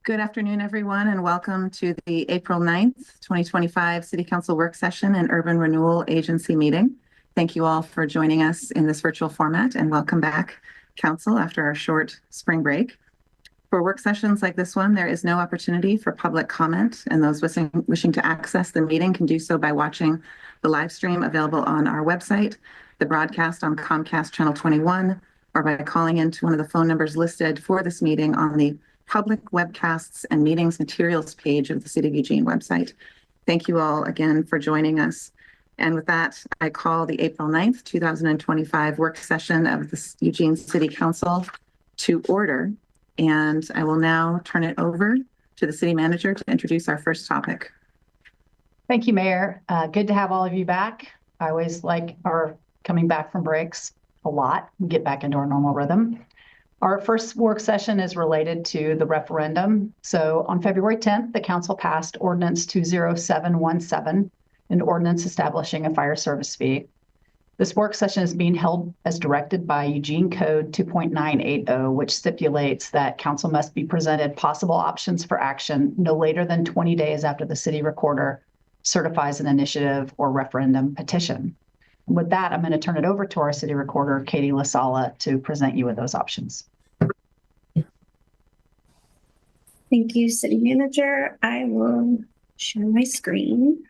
Good afternoon, everyone, and welcome to the April 9th, 2025 City Council Work Session and Urban Renewal Agency meeting. Thank you all for joining us in this virtual format, and welcome back, Council, after our short spring break. For work sessions like this one, there is no opportunity for public comment, and those wishing to access the meeting can do so by watching the live stream available on our website, the broadcast on Comcast Channel 21, or by calling into one of the phone numbers listed for this meeting on the Public Webcasts and Meetings Materials page of the City of Eugene website. Thank you all again for joining us. And with that, I call the April 9th, 2025 work session of the Eugene City Council to order. And I will now turn it over to the city manager to introduce our first topic. Thank you, Mayor. Good to have all of you back. I always like our coming back from breaks a lot and get back into our normal rhythm. Our first work session is related to the referendum. So on February 10th, the council passed Ordinance 20717, an ordinance establishing a fire service fee. This work session is being held as directed by Eugene Code 2.980, which stipulates that council must be presented possible options for action no later than 20 days after the city recorder certifies an initiative or referendum petition. With that, I'm going to turn it over to our city recorder, Katie LaSala, to present you with those options. Thank you, City Manager. I will share my screen.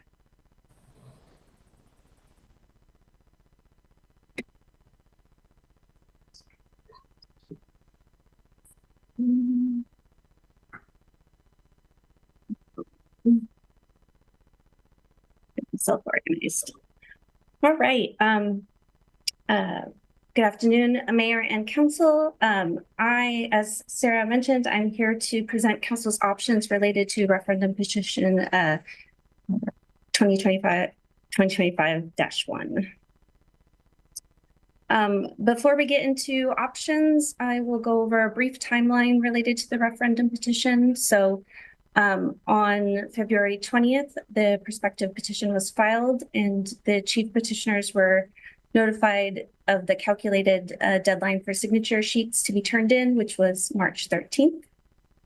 Self-organized. All right. Good afternoon, Mayor and Council. As Sarah mentioned, I'm here to present Council's options related to referendum petition 2025-1. Before we get into options, I will go over a brief timeline related to the referendum petition. So on February 20th, the prospective petition was filed and the chief petitioners were notified of the calculated deadline for signature sheets to be turned in, which was March 13th.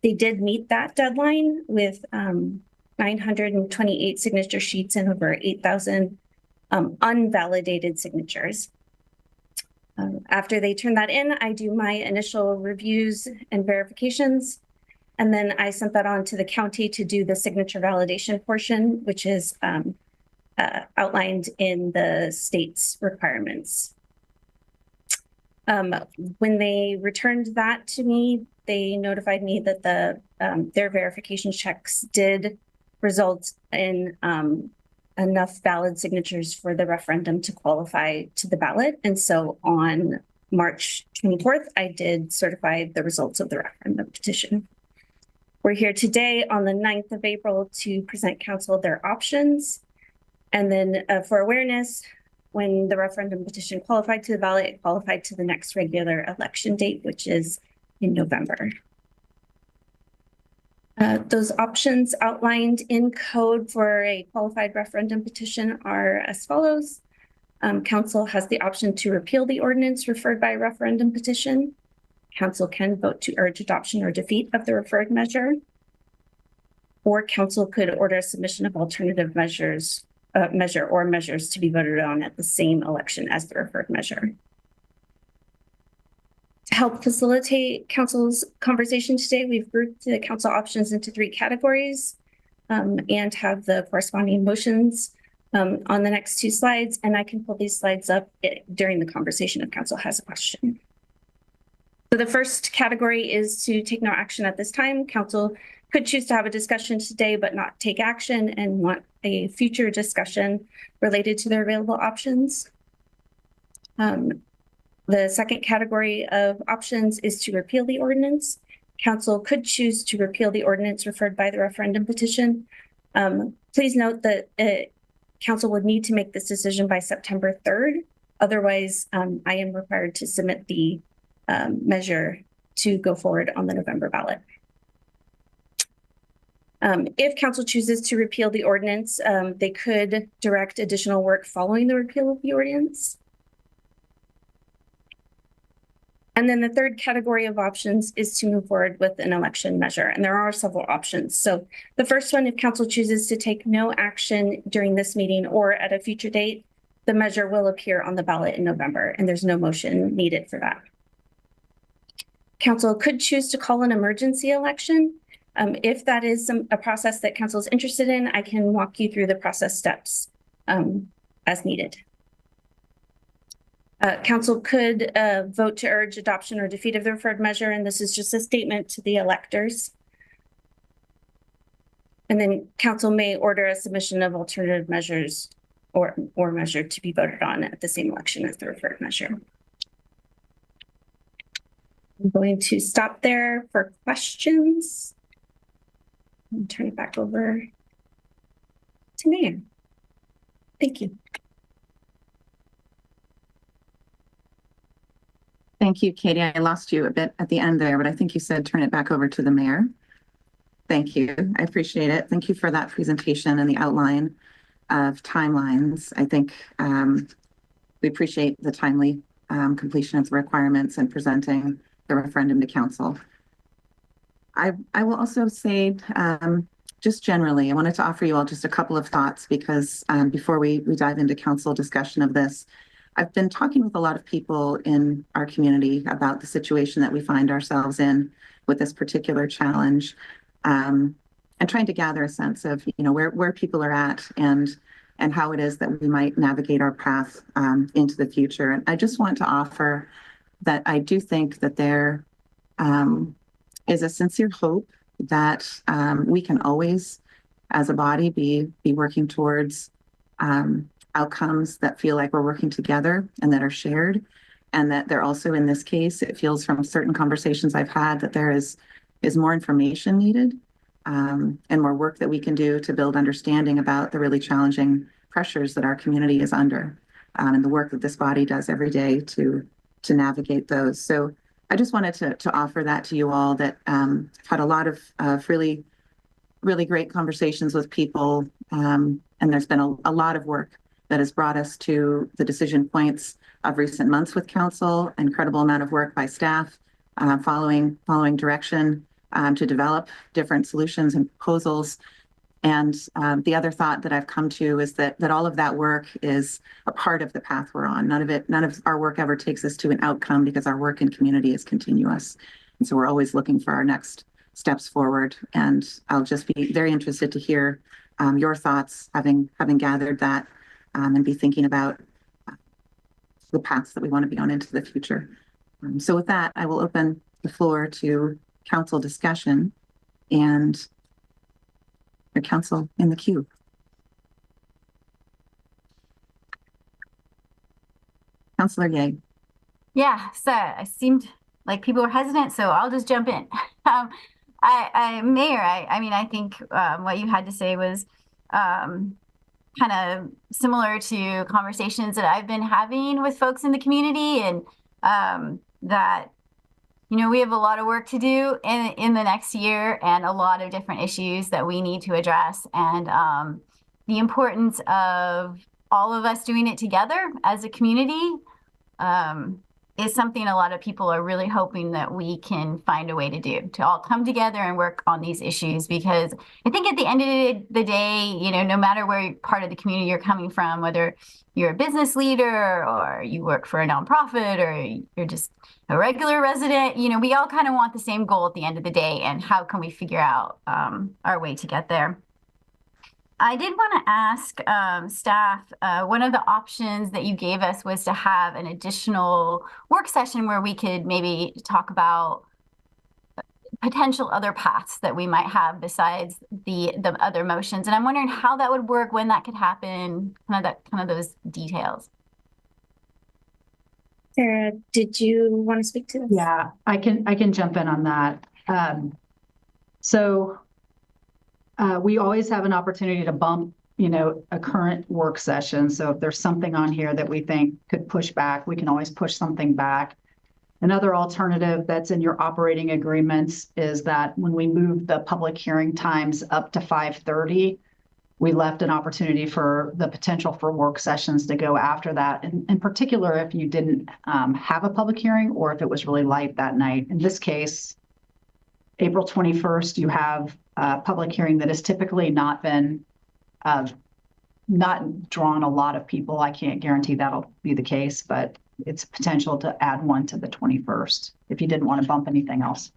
They did meet that deadline with 928 signature sheets and over 8,000 unvalidated signatures. After they turn that in, I do my initial reviews and verifications, and then I sent that on to the county to do the signature validation portion, which is outlined in the state's requirements. When they returned that to me, they notified me that their verification checks did result in enough valid signatures for the referendum to qualify to the ballot. And so on March 24th, I did certify the results of the referendum petition. We're here today on the 9th of April to present council their options. And then for awareness, when the referendum petition qualified to the ballot, it qualified to the next regular election date, which is in November. Those options outlined in code for a qualified referendum petition are as follows. Council has the option to repeal the ordinance referred by a referendum petition. Council can vote to urge adoption or defeat of the referred measure. Or council could order a submission of alternative measures to be voted on at the same election as the referred measure. To help facilitate council's conversation today, we've grouped the council options into 3 categories and have the corresponding motions on the next 2 slides. And I can pull these slides up during the conversation if council has a question. So the first category is to take no action at this time. Council could choose to have a discussion today, but not take action and want a future discussion related to their available options. The second category of options is to repeal the ordinance. Council could choose to repeal the ordinance referred by the referendum petition. Please note that council would need to make this decision by September 3rd. Otherwise, I am required to submit the measure to go forward on the November ballot. If council chooses to repeal the ordinance, they could direct additional work following the repeal of the ordinance. And then the third category of options is to move forward with an election measure. And there are several options. So the first one, if council chooses to take no action during this meeting or at a future date, the measure will appear on the ballot in November, and there's no motion needed for that. Council could choose to call an emergency election. If that is a process that council is interested in, I can walk you through the process steps as needed. Council could vote to urge adoption or defeat of the referred measure, and this is just a statement to the electors. And then council may order a submission of alternative measures or measure to be voted on at the same election as the referred measure. I'm going to stop there for questions and turn it back over to Mayor. Thank you. Thank you, Katie. I lost you a bit at the end there, but I think you said turn it back over to the mayor. Thank you. I appreciate it. Thank you for that presentation and the outline of timelines. I think we appreciate the timely completion of the requirements and presenting the referendum to council. I will also say, just generally, I wanted to offer you all just a couple of thoughts because before we dive into council discussion of this, I've been talking with a lot of people in our community about the situation that we find ourselves in with this particular challenge, and trying to gather a sense of, you know, where people are at and how it is that we might navigate our path into the future. And I just want to offer that I do think that there is a sincere hope that we can always, as a body, be working towards outcomes that feel like we're working together and that are shared, and that they're also, in this case, it feels from certain conversations I've had that there is more information needed and more work that we can do to build understanding about the really challenging pressures that our community is under, and the work that this body does every day to navigate those. So I just wanted to offer that to you all, that I've had a lot of really, really great conversations with people, and there's been a lot of work that has brought us to the decision points of recent months with council, incredible amount of work by staff, following direction to develop different solutions and proposals. And the other thought that I've come to is that all of that work is a part of the path we're on. None of our work ever takes us to an outcome, because our work in community is continuous. And so we're always looking for our next steps forward. And I'll just be very interested to hear your thoughts, having gathered that, and be thinking about the paths that we want to be on into the future. So with that, I will open the floor to council discussion and your council in the queue. Councilor Ye. Yeah, so I seemed like people were hesitant, so I'll just jump in. Mayor, I think what you had to say was kind of similar to conversations that I've been having with folks in the community, and that, you know, we have a lot of work to do in the next year, and a lot of different issues that we need to address, and the importance of all of us doing it together as a community is something a lot of people are really hoping that we can find a way to do, to all come together and work on these issues. Because I think at the end of the day, you know, no matter where part of the community you're coming from, whether you're a business leader or you work for a nonprofit or you're just a regular resident, you know, we all kind of want the same goal at the end of the day. And how can we figure out our way to get there? I did want to ask staff, one of the options that you gave us was to have an additional work session where we could maybe talk about potential other paths that we might have besides the other motions. And I'm wondering how that would work, when that could happen, kind of those details. Sarah, did you want to speak to this? Yeah, I can jump in on that. We always have an opportunity to bump, you know, a current work session. So if there's something on here that we think could push back, we can always push something back. Another alternative that's in your operating agreements is that when we move the public hearing times up to 5:30, we left an opportunity for the potential for work sessions to go after that. And in particular, if you didn't have a public hearing or if it was really light that night. In this case, April 21st, you have a public hearing that has typically not been, not drawn a lot of people. I can't guarantee that'll be the case, but it's potential to add one to the 21st if you didn't want to bump anything else.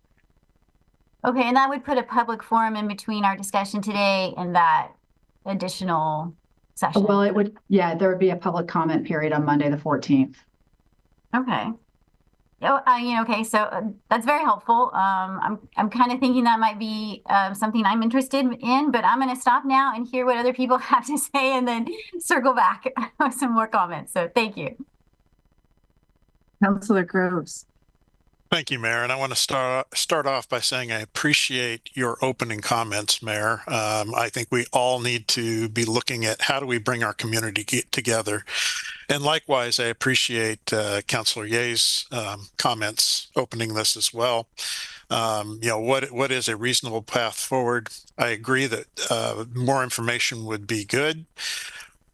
Okay, and that would put a public forum in between our discussion today and that additional session. Well, it would, yeah, there would be a public comment period on Monday, the 14th. Okay. Oh, okay, so that's very helpful. I'm kind of thinking that might be something I'm interested in, but I'm going to stop now and hear what other people have to say and then circle back with some more comments. So thank you. Councilor Groves. Thank you, Mayor. And I want to start off by saying I appreciate your opening comments, Mayor. I think we all need to be looking at how do we bring our community together. And likewise, I appreciate Councilor Ye's comments opening this as well. What is a reasonable path forward? I agree that more information would be good,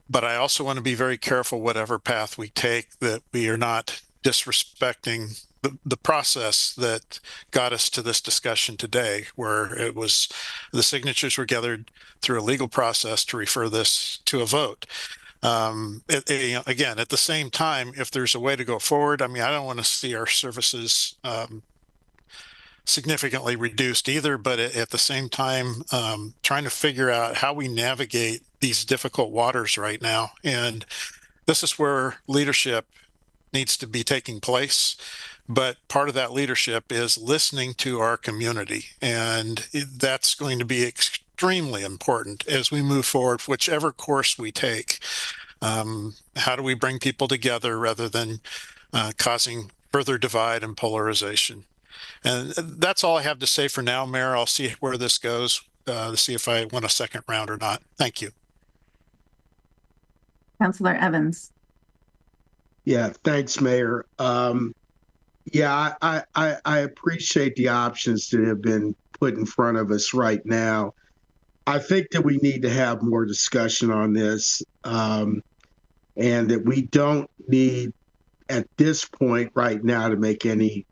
but I also want to be very careful whatever path we take that we are not disrespecting the process that got us to this discussion today, where it was the signatures were gathered through a legal process to refer this to a vote. Again, at the same time, if there's a way to go forward, I mean, I don't want to see our services significantly reduced either, but at the same time, trying to figure out how we navigate these difficult waters right now. And this is where leadership needs to be taking place. But part of that leadership is listening to our community. And that's going to be extremely important as we move forward, whichever course we take. How do we bring people together rather than causing further divide and polarization? And that's all I have to say for now, Mayor. I'll see where this goes, to see if I want a second round or not. Thank you. Councilor Evans. Yeah, thanks, Mayor. Yeah, I appreciate the options that have been put in front of us right now. I think that we need to have more discussion on this, and that we don't need at this point right now to make any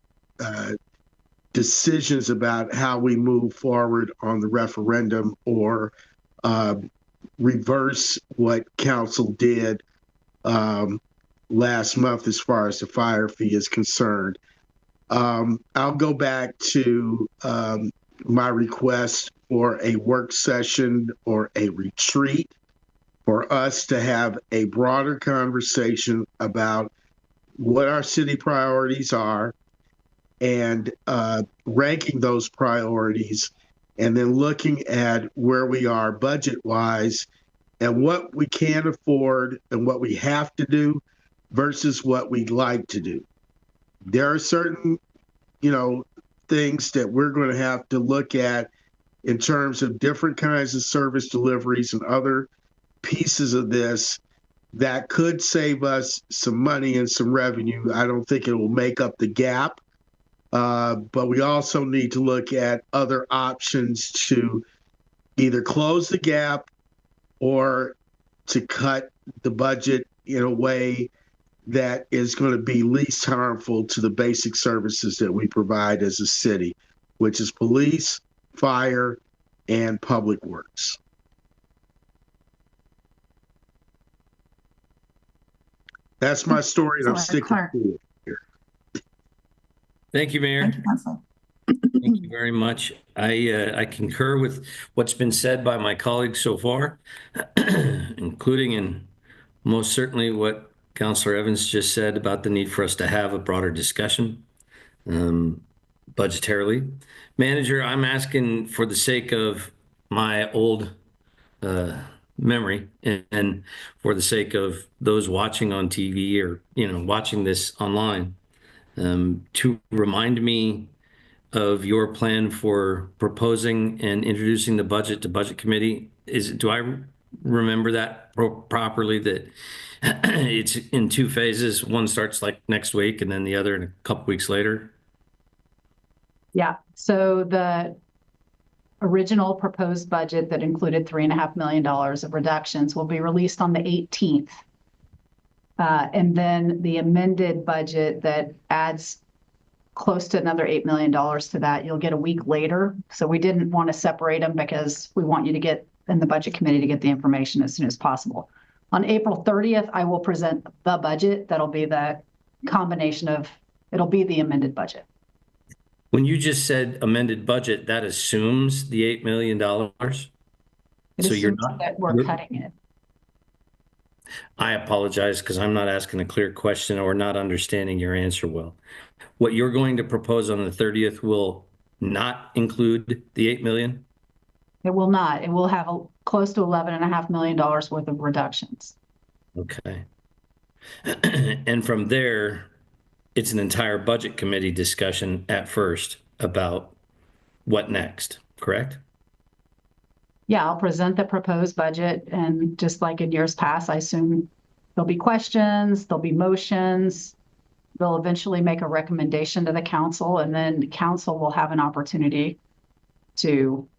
decisions about how we move forward on the referendum or reverse what council did last month as far as the fire fee is concerned. I'll go back to my request for a work session or a retreat for us to have a broader conversation about what our city priorities are and ranking those priorities, and then looking at where we are budget-wise and what we can afford and what we have to do versus what we'd like to do. There are certain, things that we're going to have to look at in terms of different kinds of service deliveries and other pieces of this that could save us some money and some revenue. I don't think it will make up the gap, but we also need to look at other options to either close the gap or to cut the budget in a way that is going to be least harmful to the basic services that we provide as a city, which is police, fire, and public works. That's my story, and I'm sticking to it here. Thank you, Mayor. Thank you, Council. Thank you very much. I concur with what's been said by my colleagues so far, including and most certainly what Councilor Evans just said about the need for us to have a broader discussion budgetarily. Manager, I'm asking for the sake of my old memory and for the sake of those watching on TV or, watching this online, to remind me of your plan for proposing and introducing the budget to Budget Committee. Do I remember that properly, that it's in two phases? One starts like next week and then the other in a couple weeks later? Yeah, so original proposed budget that included $3.5 million of reductions will be released on the 18th. And then the amended budget that adds close to another $8 million to that, you'll get a week later. So we didn't want to separate them because we want you to get in the budget committee to get the information as soon as possible. On April 30th, I will present the budget. That'll be the combination of, it'll be the amended budget. When you just said amended budget, that assumes the $8 million? It So you're assumes not, that we're cutting it. I apologize because I'm not asking a clear question or not understanding your answer well. What you're going to propose on the 30th will not include the 8 million? It will not. It will have close to $11.5 million worth of reductions. Okay. And from there, it's an entire budget committee discussion at first about what next, correct? Yeah, I'll present the proposed budget, and just like in years past, I assume there'll be questions, there'll be motions. They'll eventually make a recommendation to the council, and then the council will have an opportunity to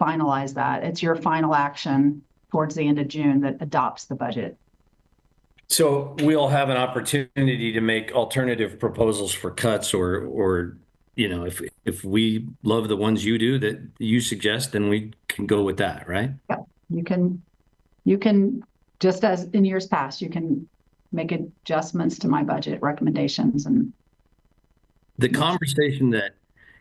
finalize that. It's your final action towards the end of June that adopts the budget. So we'll have an opportunity to make alternative proposals for cuts or you know, if we love the ones you do that you suggest, then we can go with that, right? Yeah, you can, just as in years past, you can make adjustments to my budget recommendations. And the conversation that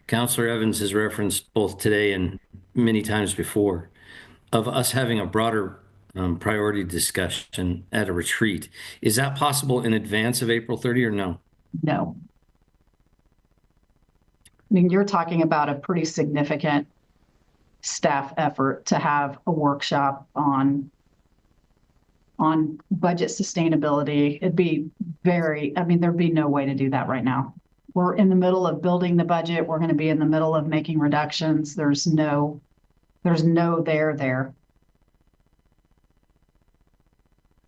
Councilor Evans has referenced both today and many times before of us having a broader priority discussion at a retreat, is that possible in advance of April 30 or no? no. I mean, you're talking about a pretty significant staff effort to have a workshop on budget sustainability. It'd be I mean, there'd be no way to do that right now. We're in the middle of building the budget. We're going to be in the middle of making reductions. There's no there.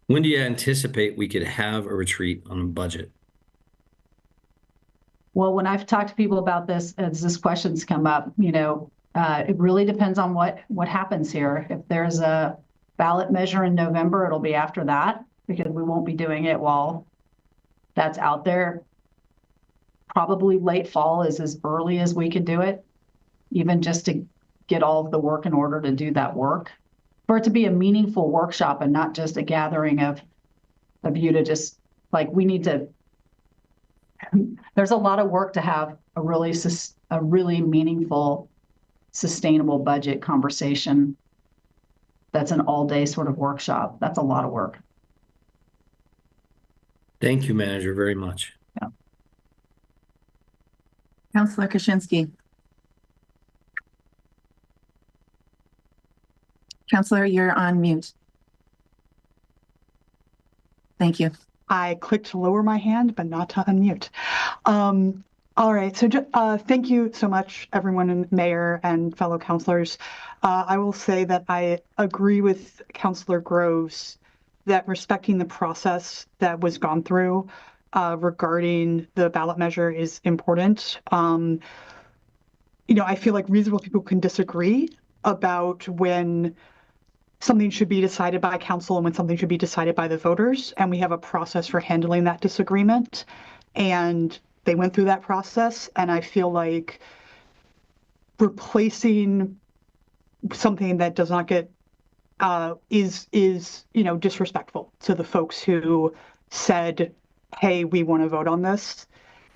When do you anticipate we could have a retreat on a budget? Well, when I've talked to people about this, as this question's come up, you know, it really depends on what happens here. If there's a ballot measure in November, it'll be after that, because we won't be doing it while that's out there. Probably late fall is as early as we could do it, even just to get all of the work in order to do that work. For it to be a meaningful workshop and not just a gathering of you to just, like, we need to, there's a lot of work to have a really meaningful, sustainable budget conversation. That's an all-day sort of workshop. That's a lot of work. Thank you, Manager, very much. Yeah. Councilor Kaczynski. Councilor, you're on mute. Thank you. I clicked to lower my hand, but not to unmute. All right, so thank you so much, everyone, and Mayor and fellow councilors. I will say that I agree with Councilor Groves that respecting the process that was gone through regarding the ballot measure is important. You know, I feel like reasonable people can disagree about when something should be decided by council and when something should be decided by the voters. And we have a process for handling that disagreement. And they went through that process. And I feel like replacing something that does not get is you know, disrespectful to the folks who said, hey, we want to vote on this.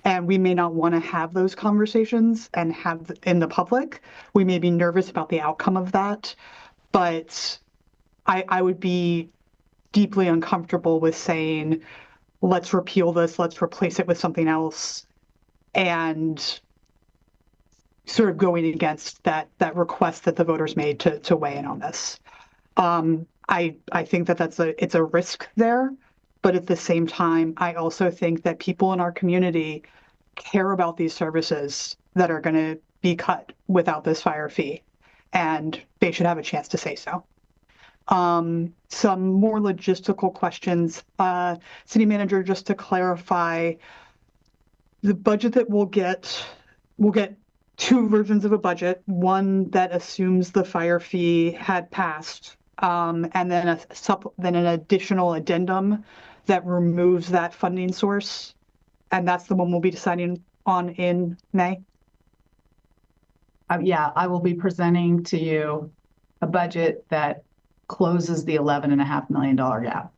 And we may not want to have those conversations and have in the public. We may be nervous about the outcome of that, but I would be deeply uncomfortable with saying, let's repeal this, let's replace it with something else, and sort of going against that request that the voters made to weigh in on this. I think that it's a risk there, but at the same time, I also think that people in our community care about these services that are going to be cut without this fee, and they should have a chance to say so. Some more logistical questions. City Manager, just to clarify, the budget that we'll get two versions of a budget, one that assumes the fire fee had passed, and then then an additional addendum that removes that funding source. And that's the one we'll be deciding on in May. Yeah, I will be presenting to you a budget that closes the $11.5 million gap.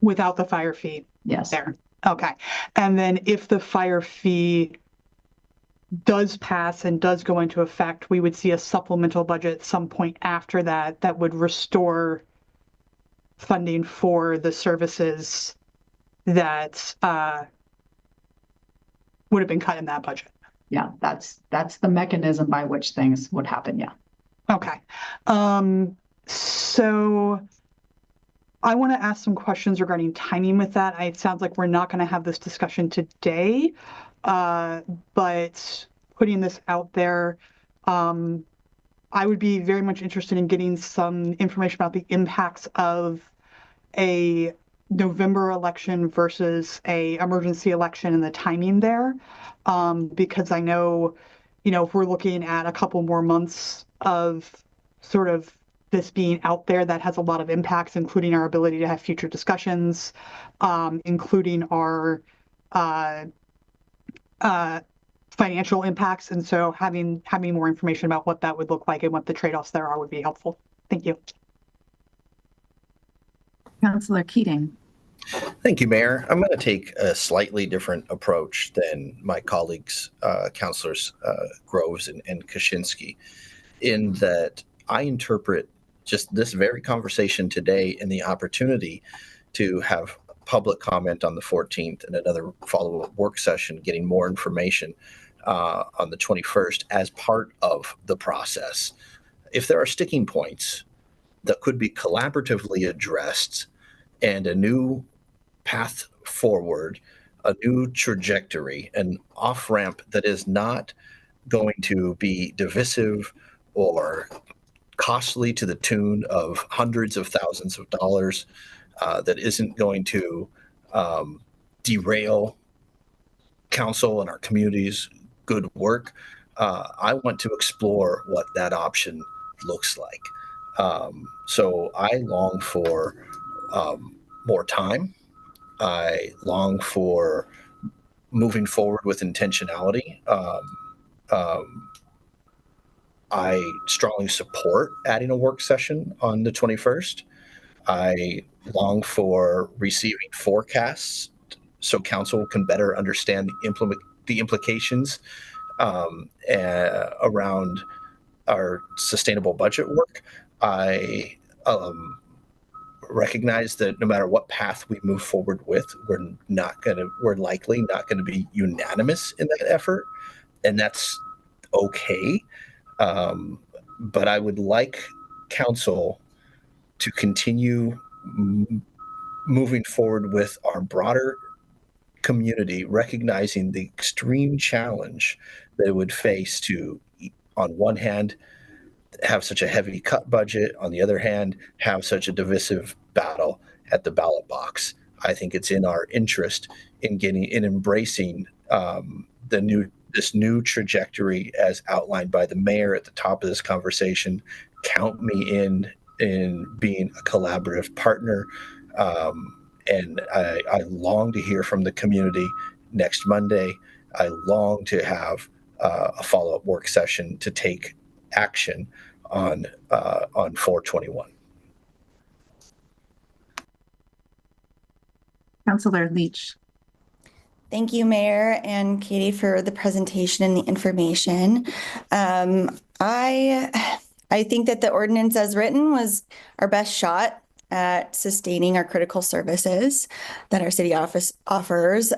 Without the fire fee Yes. there. Okay. And then if the fire fee does pass and does go into effect, we would see a supplemental budget at some point after that that would restore funding for the services that would have been cut in that budget. Yeah, that's the mechanism by which things would happen. Yeah. Okay. So I want to ask some questions regarding timing with that. It sounds like we're not going to have this discussion today, but putting this out there, I would be very much interested in getting some information about the impacts of a November election versus a emergency election and the timing there, because I know, if we're looking at a couple more months of sort of this being out there, that has a lot of impacts, including our ability to have future discussions, including our financial impacts. And so having more information about what that would look like and what the trade-offs there are would be helpful. Thank you. Councillor Keating. Thank you, Mayor. I'm going to take a slightly different approach than my colleagues, Councilors Groves and Kaczynski, in that I interpret just this very conversation today and the opportunity to have public comment on the 14th and another follow-up work session, getting more information on the 21st as part of the process. If there are sticking points that could be collaboratively addressed and a new path forward, a new trajectory, an off-ramp that is not going to be divisive or costly to the tune of hundreds of thousands of dollars, that isn't going to derail council and our community's good work. I want to explore what that option looks like. So I long for more time. I long for moving forward with intentionality. I strongly support adding a work session on the 21st. I long for receiving forecasts so council can better understand the implications around our sustainable budget work. I recognize that no matter what path we move forward with, we're likely not going to be unanimous in that effort, and that's okay. But I would like council to continue moving forward with our broader community, recognizing the extreme challenge that it would face to, on one hand, have such a heavy cut budget, on the other hand, have such a divisive battle at the ballot box. I think it's in our interest in embracing this new trajectory as outlined by the mayor at the top of this conversation. Count me in being a collaborative partner. And I long to hear from the community next Monday. I long to have a follow-up work session to take action on 4/21. Councillor Leach. Thank you, Mayor and Katie, for the presentation and the information. I think that the ordinance as written was our best shot at sustaining our critical services that our city office offers,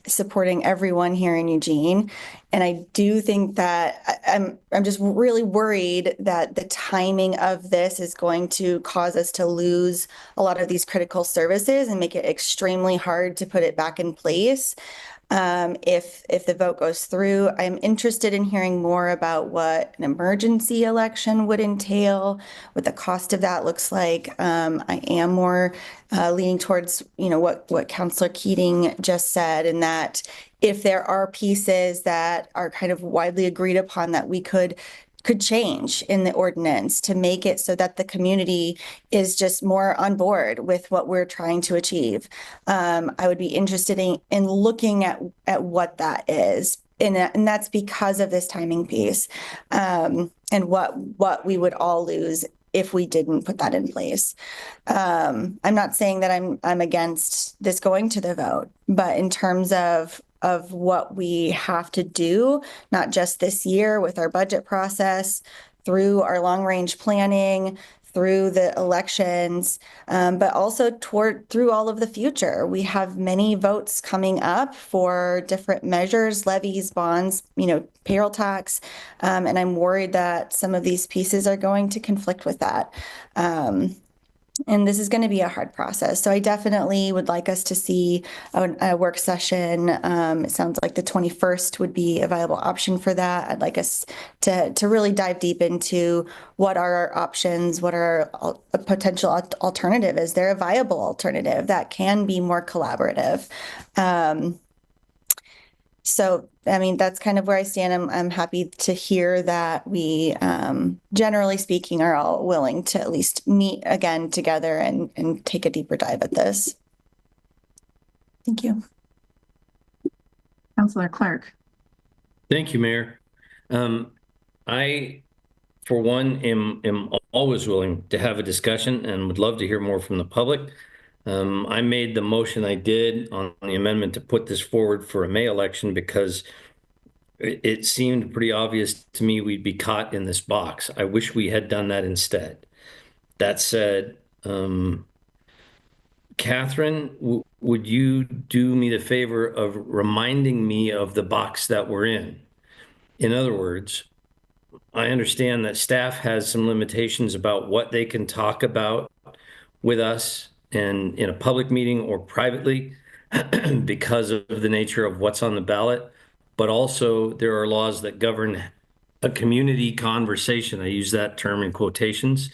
supporting everyone here in Eugene. And I do think that I'm just really worried that the timing of this is going to cause us to lose a lot of these critical services and make it extremely hard to put it back in place. if the vote goes through. I'm interested in hearing more about what an emergency election would entail, what the cost of that looks like. I am more leaning towards, what Councillor Keating just said, and that if there are pieces that are kind of widely agreed upon that we could change in the ordinance to make it so that the community is just more on board with what we're trying to achieve. I would be interested in looking at what that is. And that's because of this timing piece, and what we would all lose if we didn't put that in place. I'm not saying that I'm against this going to the vote, but in terms of what we have to do, not just this year with our budget process, through our long range planning, through the elections, but also through all of the future. We have many votes coming up for different measures, levies, bonds, payroll tax, and I'm worried that some of these pieces are going to conflict with that. And this is going to be a hard process. So I definitely would like us to see a work session. It sounds like the 21st would be a viable option for that. I'd like us to really dive deep into what are our options, what are a potential alternative. Is there a viable alternative that can be more collaborative? So, that's kind of where I stand. I'm happy to hear that we, generally speaking, are all willing to at least meet again together and take a deeper dive at this. Thank you. Councillor Clark. Thank you, Mayor. I, for one, am always willing to have a discussion and would love to hear more from the public. I made the motion I did on the amendment to put this forward for a May election because it seemed pretty obvious to me we'd be caught in this box. I wish we had done that instead. That said, Catherine, would you do me the favor of reminding me of the box that we're in? In other words, I understand that staff has some limitations about what they can talk about with us and in a public meeting or privately because of the nature of what's on the ballot. But also there are laws that govern a community conversation. I use that term in quotations.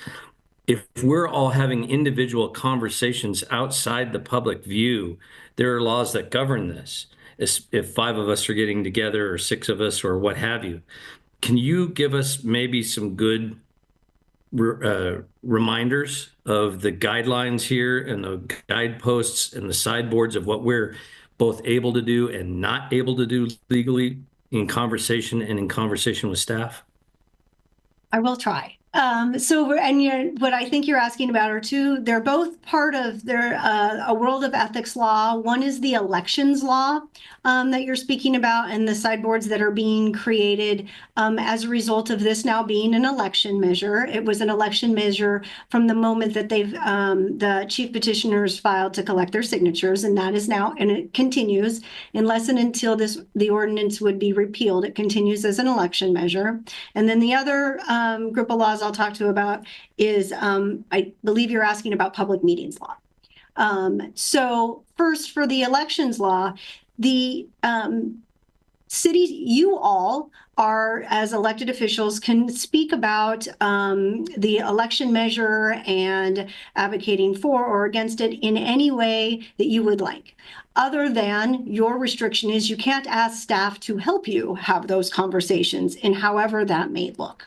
If we're all having individual conversations outside the public view, there are laws that govern this. If 5 of us are getting together or 6 of us or what have you, can you give us maybe some good reminders of the guidelines here and the guideposts and the sideboards of what we're both able to do and not able to do legally in conversation and in conversation with staff? I will try. What I think you're asking about are two, they're both part of a world of ethics law. One is the elections law that you're speaking about and the sideboards that are being created as a result of this now being an election measure. It was an election measure from the moment that the chief petitioners filed to collect their signatures, and that is now, and it continues unless and until the ordinance would be repealed. It continues as an election measure. And then the other group of laws I'll talk to about is, I believe you're asking about public meetings law. So first, for the elections law, the city, you all are, as elected officials, can speak about the election measure and advocating for or against it in any way that you would like. Other than your restriction is you can't ask staff to help you have those conversations in however that may look.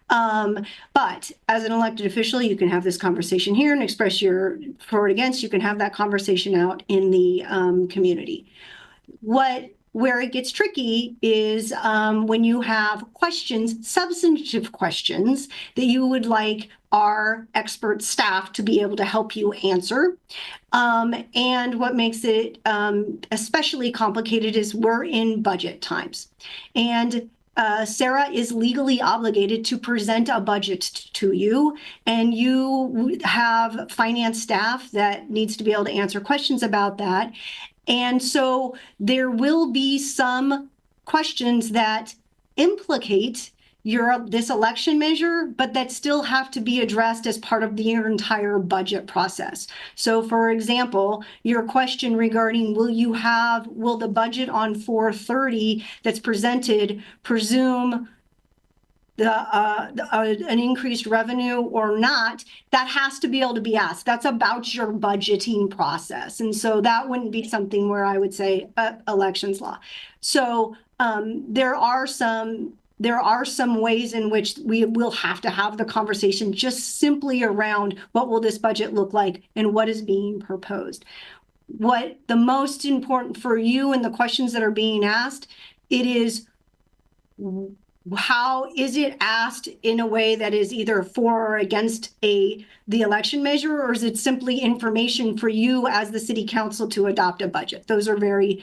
But as an elected official, you can have this conversation here and express your for or against. You can have that conversation out in the community. Where it gets tricky is when you have questions, substantive questions that you would like our expert staff to be able to help you answer. And what makes it especially complicated is we're in budget times. And Sarah is legally obligated to present a budget to you, and you have finance staff that needs to be able to answer questions about that. And so there will be some questions that implicate this election measure, but that still have to be addressed as part of your entire budget process. So for example, your question regarding will the budget on 430 that's presented presume an increased revenue or not, that has to be able to be asked. That's about your budgeting process. And so that wouldn't be something where I would say elections law. So there are some ways in which we will have to have the conversation just simply around what will this budget look like and what is being proposed. What the most important for you and the questions that are being asked, it is how is it asked in a way that is either for or against the election measure, or is it simply information for you as the city council to adopt a budget? Those are very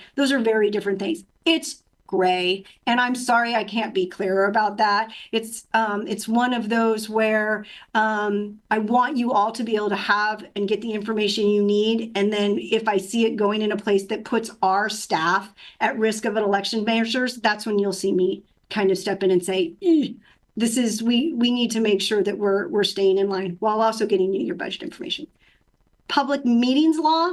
different things. It's gray, and I'm sorry I can't be clearer about that. It's one of those where I want you all to be able to have and get the information you need, and then if I see it going in a place that puts our staff at risk of an election measures, that's when you'll see me kind of step in and say, this is, we need to make sure that we're staying in line while also getting you your budget information. Public meetings law,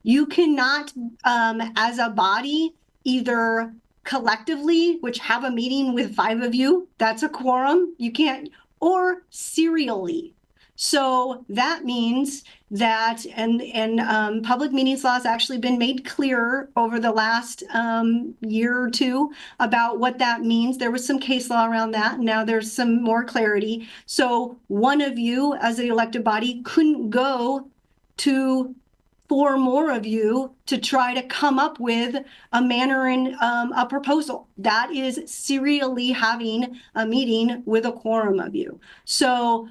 you cannot, as a body, either collectively, which have a meeting with 5 of you, that's a quorum, you can't, or serially. So that means that, and public meetings law has actually been made clearer over the last year or two about what that means. There was some case law around that. Now there's some more clarity. So one of you as an elected body couldn't go to 4 more of you to try to come up with a manner and a proposal. That is serially having a meeting with a quorum of you. So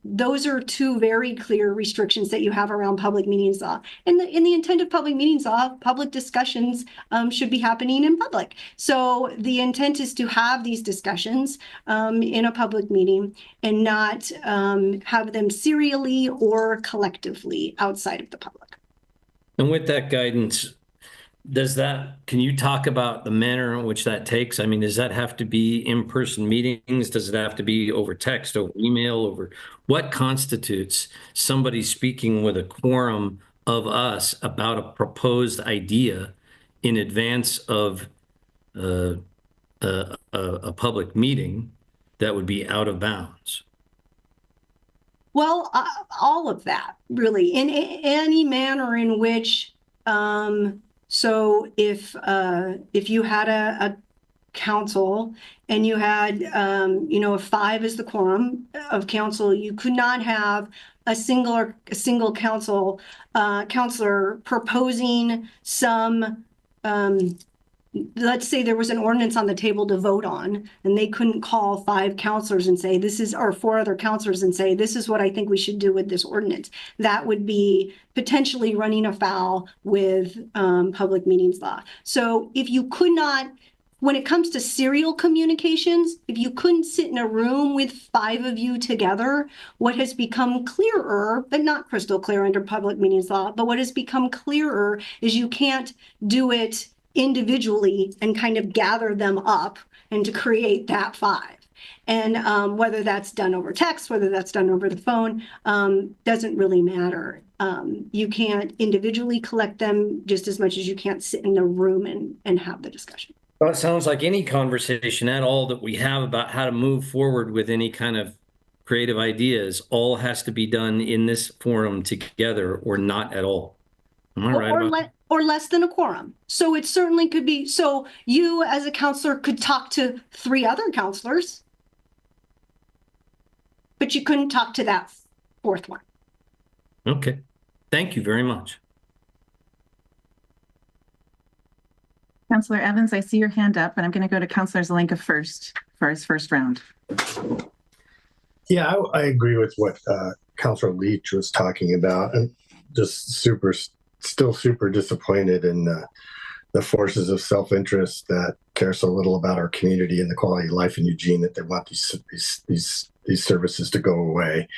those are 2 very clear restrictions that you have around public meetings law. And in the intent of public meetings law, public discussions should be happening in public. So the intent is to have these discussions in a public meeting and not have them serially or collectively outside of the public. And with that guidance, can you talk about the manner in which that takes? I mean, does that have to be in-person meetings? Does it have to be over text, over email, over what constitutes somebody speaking with a quorum of us about a proposed idea in advance of a public meeting that would be out of bounds? Well, all of that, really, in any manner in which, so if you had a council and you had, 5 is the quorum of council, you could not have a single counselor proposing some, let's say there was an ordinance on the table to vote on, and they couldn't call 5 counselors and say, or 4 other counselors and say, this is what I think we should do with this ordinance. That would be potentially running afoul with public meetings law. So if you could not, when it comes to serial communications, if you couldn't sit in a room with 5 of you together, what has become clearer, but not crystal clear under public meetings law, but what has become clearer is you can't do it individually and kind of gather them up and to create that 5. And whether that's done over text, whether that's done over the phone, doesn't really matter. You can't individually collect them just as much as you can't sit in a room and have the discussion. Well, it sounds like any conversation at all that we have about how to move forward with any kind of creative ideas all has to be done in this forum together or not at all. Am I right about that? Or less than a quorum. So it certainly could be, so you as a counselor could talk to 3 other counselors, but you couldn't talk to that 4th one. Okay. Thank you very much. Councillor Evans, I see your hand up, and I'm going to go to Councillor Zelenka first for his first round. Yeah, I agree with what Councillor Leach was talking about, and just still super disappointed in the forces of self-interest that care so little about our community and the quality of life in Eugene that they want these services to go away,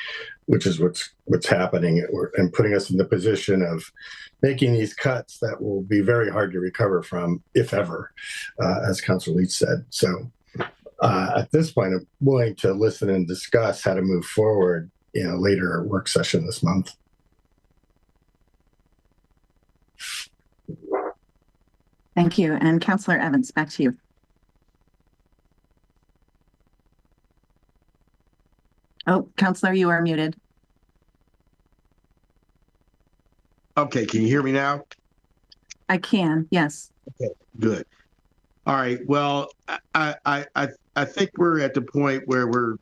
which is what's happening, and putting us in the position of making these cuts that will be very hard to recover from, if ever, as Councilor Leach said. So At this point, I'm willing to listen and discuss how to move forward, later work session this month. Thank you. And Councillor Evans, back to you. Oh, Councillor, you are muted. Okay, can you hear me now? I can, yes. Okay, good. All right. Well, I think we're at the point where we're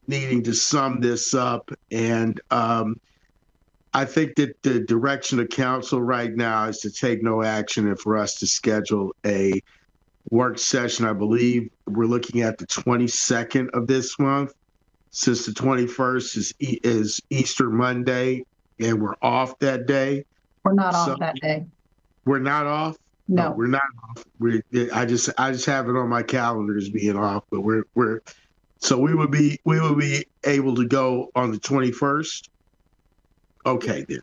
needing to sum this up, and I think that the direction of council right now is to take no action and for us to schedule a work session. I believe we're looking at the 22nd of this month, since the 21st is Easter Monday, and we're off that day. We're not off that day. We're not off? No, we're not off. I just have it on my calendar as being off, but so we would be able to go on the 21st. Okay, then.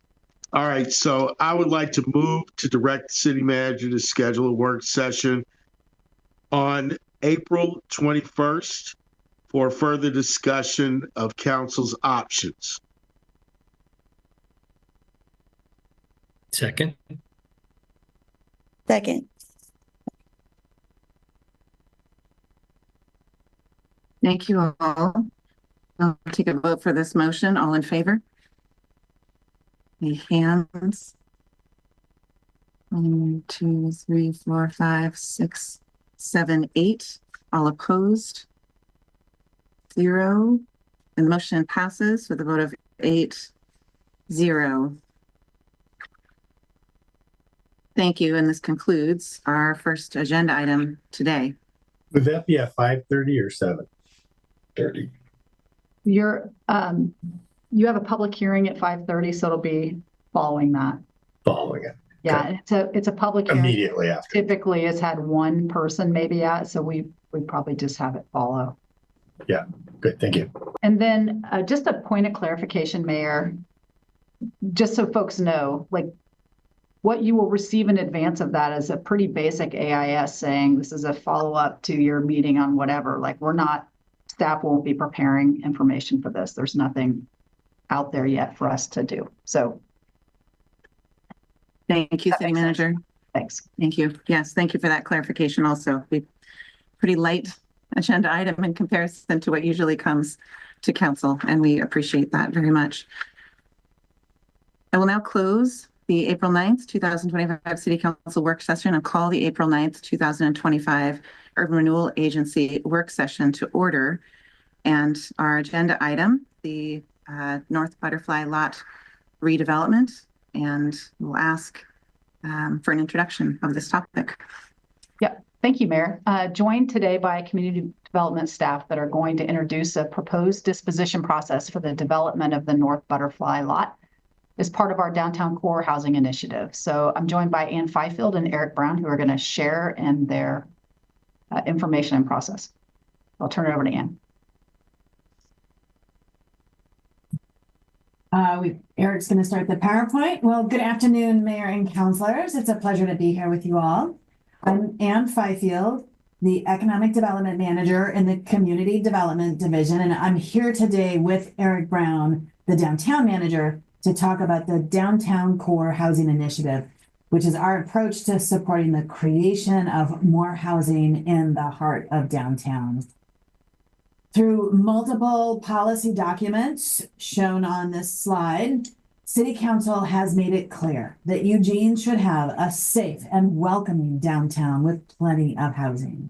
All right. So I would like to move to direct the city manager to schedule a work session on April 21st for further discussion of council's options. Second. Second. Thank you all. I'll take a vote for this motion. All in favor? Any hands? 1, 2, 3, 4, 5, 6, 7, 8. All opposed? 0. And the motion passes with a vote of 8-0. Thank you. And this concludes our first agenda item today. Would that be at 5:30 or 7:30? You have a public hearing at 5:30, so it'll be following that. Following it. Yeah, it's a public hearing. Immediately after. Typically, it's had one person maybe at, so we probably just have it follow. Yeah, good. Thank you. And then just a point of clarification, Mayor, just so folks know, like what you will receive in advance of that is a pretty basic AIS saying this is a follow-up to your meeting on whatever. Like staff won't be preparing information for this. There's nothing out there yet for us to do. So. Thank you, City Manager. Thanks. Thank you. Yes, thank you for that clarification also. Pretty light agenda item in comparison to what usually comes to council, and we appreciate that very much. I will now close the April 9th, 2025 City Council work session and call the April 9th, 2025 Urban Renewal Agency work session to order. And our agenda item, the North Butterfly Lot redevelopment, and we'll ask for an introduction of this topic. Yeah, thank you, Mayor. Joined today by community development staff that are going to introduce a proposed disposition process for the development of the North Butterfly Lot as part of our downtown core housing initiative. So I'm joined by Ann Fifield and Eric Brown, who are going to share in their information and process. I'll turn it over to Ann. Eric's going to start the PowerPoint. Well, good afternoon, Mayor and councilors. It's a pleasure to be here with you all. I'm Ann Fifield, the Economic Development Manager in the Community Development Division, and I'm here today with Eric Brown, the Downtown Manager, to talk about the Downtown Core Housing Initiative, which is our approach to supporting the creation of more housing in the heart of downtown. Through multiple policy documents shown on this slide, City Council has made it clear that Eugene should have a safe and welcoming downtown with plenty of housing.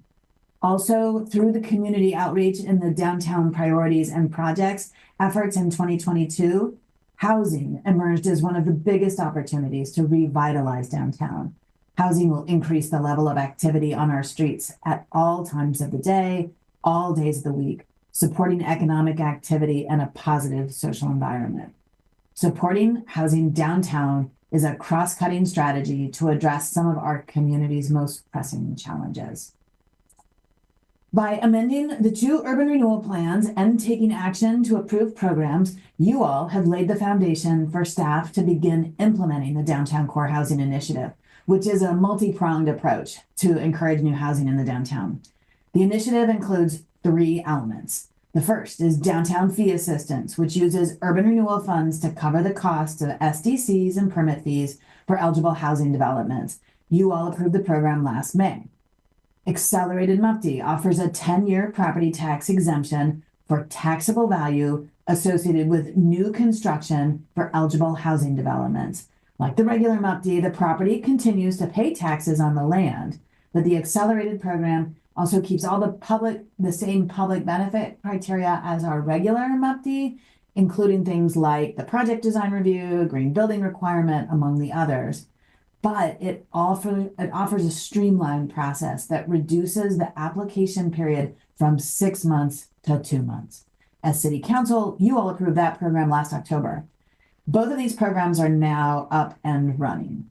Also, through the community outreach in the downtown priorities and projects efforts in 2022, housing emerged as one of the biggest opportunities to revitalize downtown. Housing will increase the level of activity on our streets at all times of the day, all days of the week, supporting economic activity and a positive social environment. Supporting housing downtown is a cross-cutting strategy to address some of our community's most pressing challenges. By amending the 2 urban renewal plans and taking action to approve programs, you all have laid the foundation for staff to begin implementing the Downtown Core Housing Initiative, which is a multi-pronged approach to encourage new housing in the downtown. The initiative includes three elements. The first is downtown fee assistance, which uses urban renewal funds to cover the cost of SDCs and permit fees for eligible housing developments. You all approved the program last May. Accelerated MUFTI offers a 10-year property tax exemption for taxable value associated with new construction for eligible housing developments. Like the regular MUFTI, the property continues to pay taxes on the land, but the accelerated program also keeps all the same public benefit criteria as our regular MUFTI, including things like the project design review, green building requirement, among the others. But it offers a streamlined process that reduces the application period from 6 months to 2 months. As City Council, you all approved that program last October. Both of these programs are now up and running.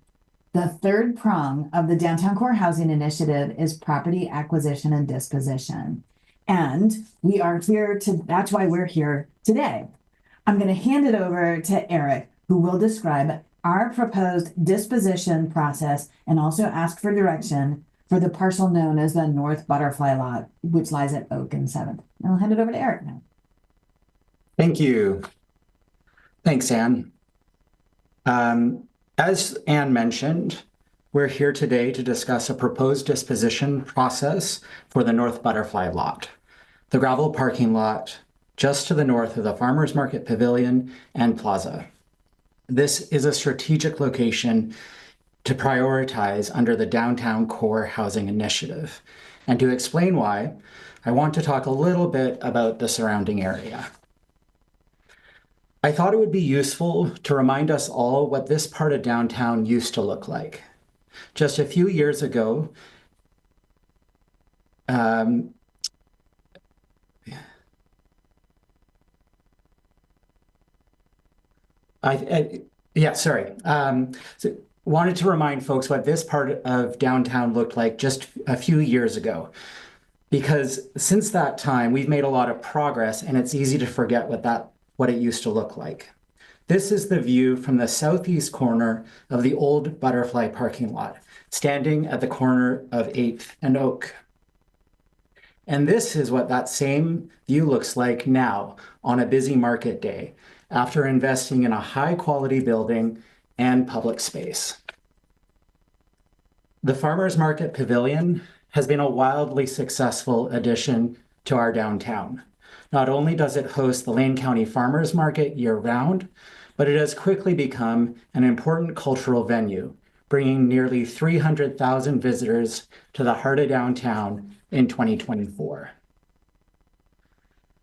The third prong of the Downtown Core Housing Initiative is property acquisition and disposition. And we are here that's why we're here today. I'm going to hand it over to Eric, who will describe our proposed disposition process and also ask for direction for the parcel known as the North Butterfly Lot, which lies at Oak and 7th. I'll hand it over to Eric now. Thank you. Thanks, Anne. As Anne mentioned, we're here today to discuss a proposed disposition process for the North Butterfly Lot, the gravel parking lot just to the north of the Farmers Market Pavilion and Plaza. This is a strategic location to prioritize under the Downtown Core Housing Initiative. And to explain why, I want to talk a little bit about the surrounding area. I thought it would be useful to remind us all what this part of downtown used to look like. Just a few years ago, So wanted to remind folks what this part of downtown looked like just a few years ago, because since that time, we've made a lot of progress and it's easy to forget what it used to look like. This is the view from the southeast corner of the old Butterfly parking lot, standing at the corner of 8th and Oak. And this is what that same view looks like now on a busy market day, after investing in a high-quality building and public space. The Farmers Market Pavilion has been a wildly successful addition to our downtown. Not only does it host the Lane County Farmers Market year-round, but it has quickly become an important cultural venue, bringing nearly 300,000 visitors to the heart of downtown in 2024.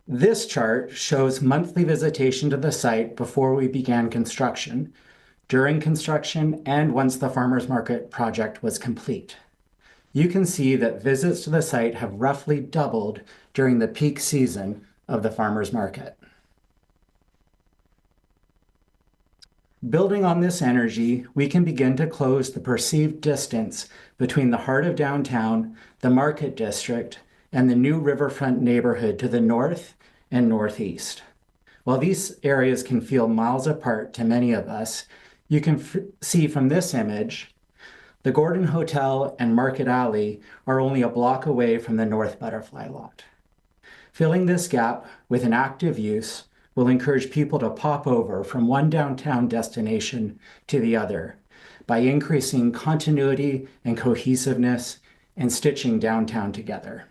This chart shows monthly visitation to the site before we began construction, during construction, and once the Farmers Market project was complete. You can see that visits to the site have roughly doubled during the peak season of the Farmers Market. Building on this energy, we can begin to close the perceived distance between the heart of downtown, the Market District, and the new riverfront neighborhood to the north and northeast. While these areas can feel miles apart to many of us, you can see from this image, the Gordon Hotel and Market Alley are only a block away from the North Butterfly Lot. Filling this gap with an active use will encourage people to pop over from one downtown destination to the other by increasing continuity and cohesiveness and stitching downtown together.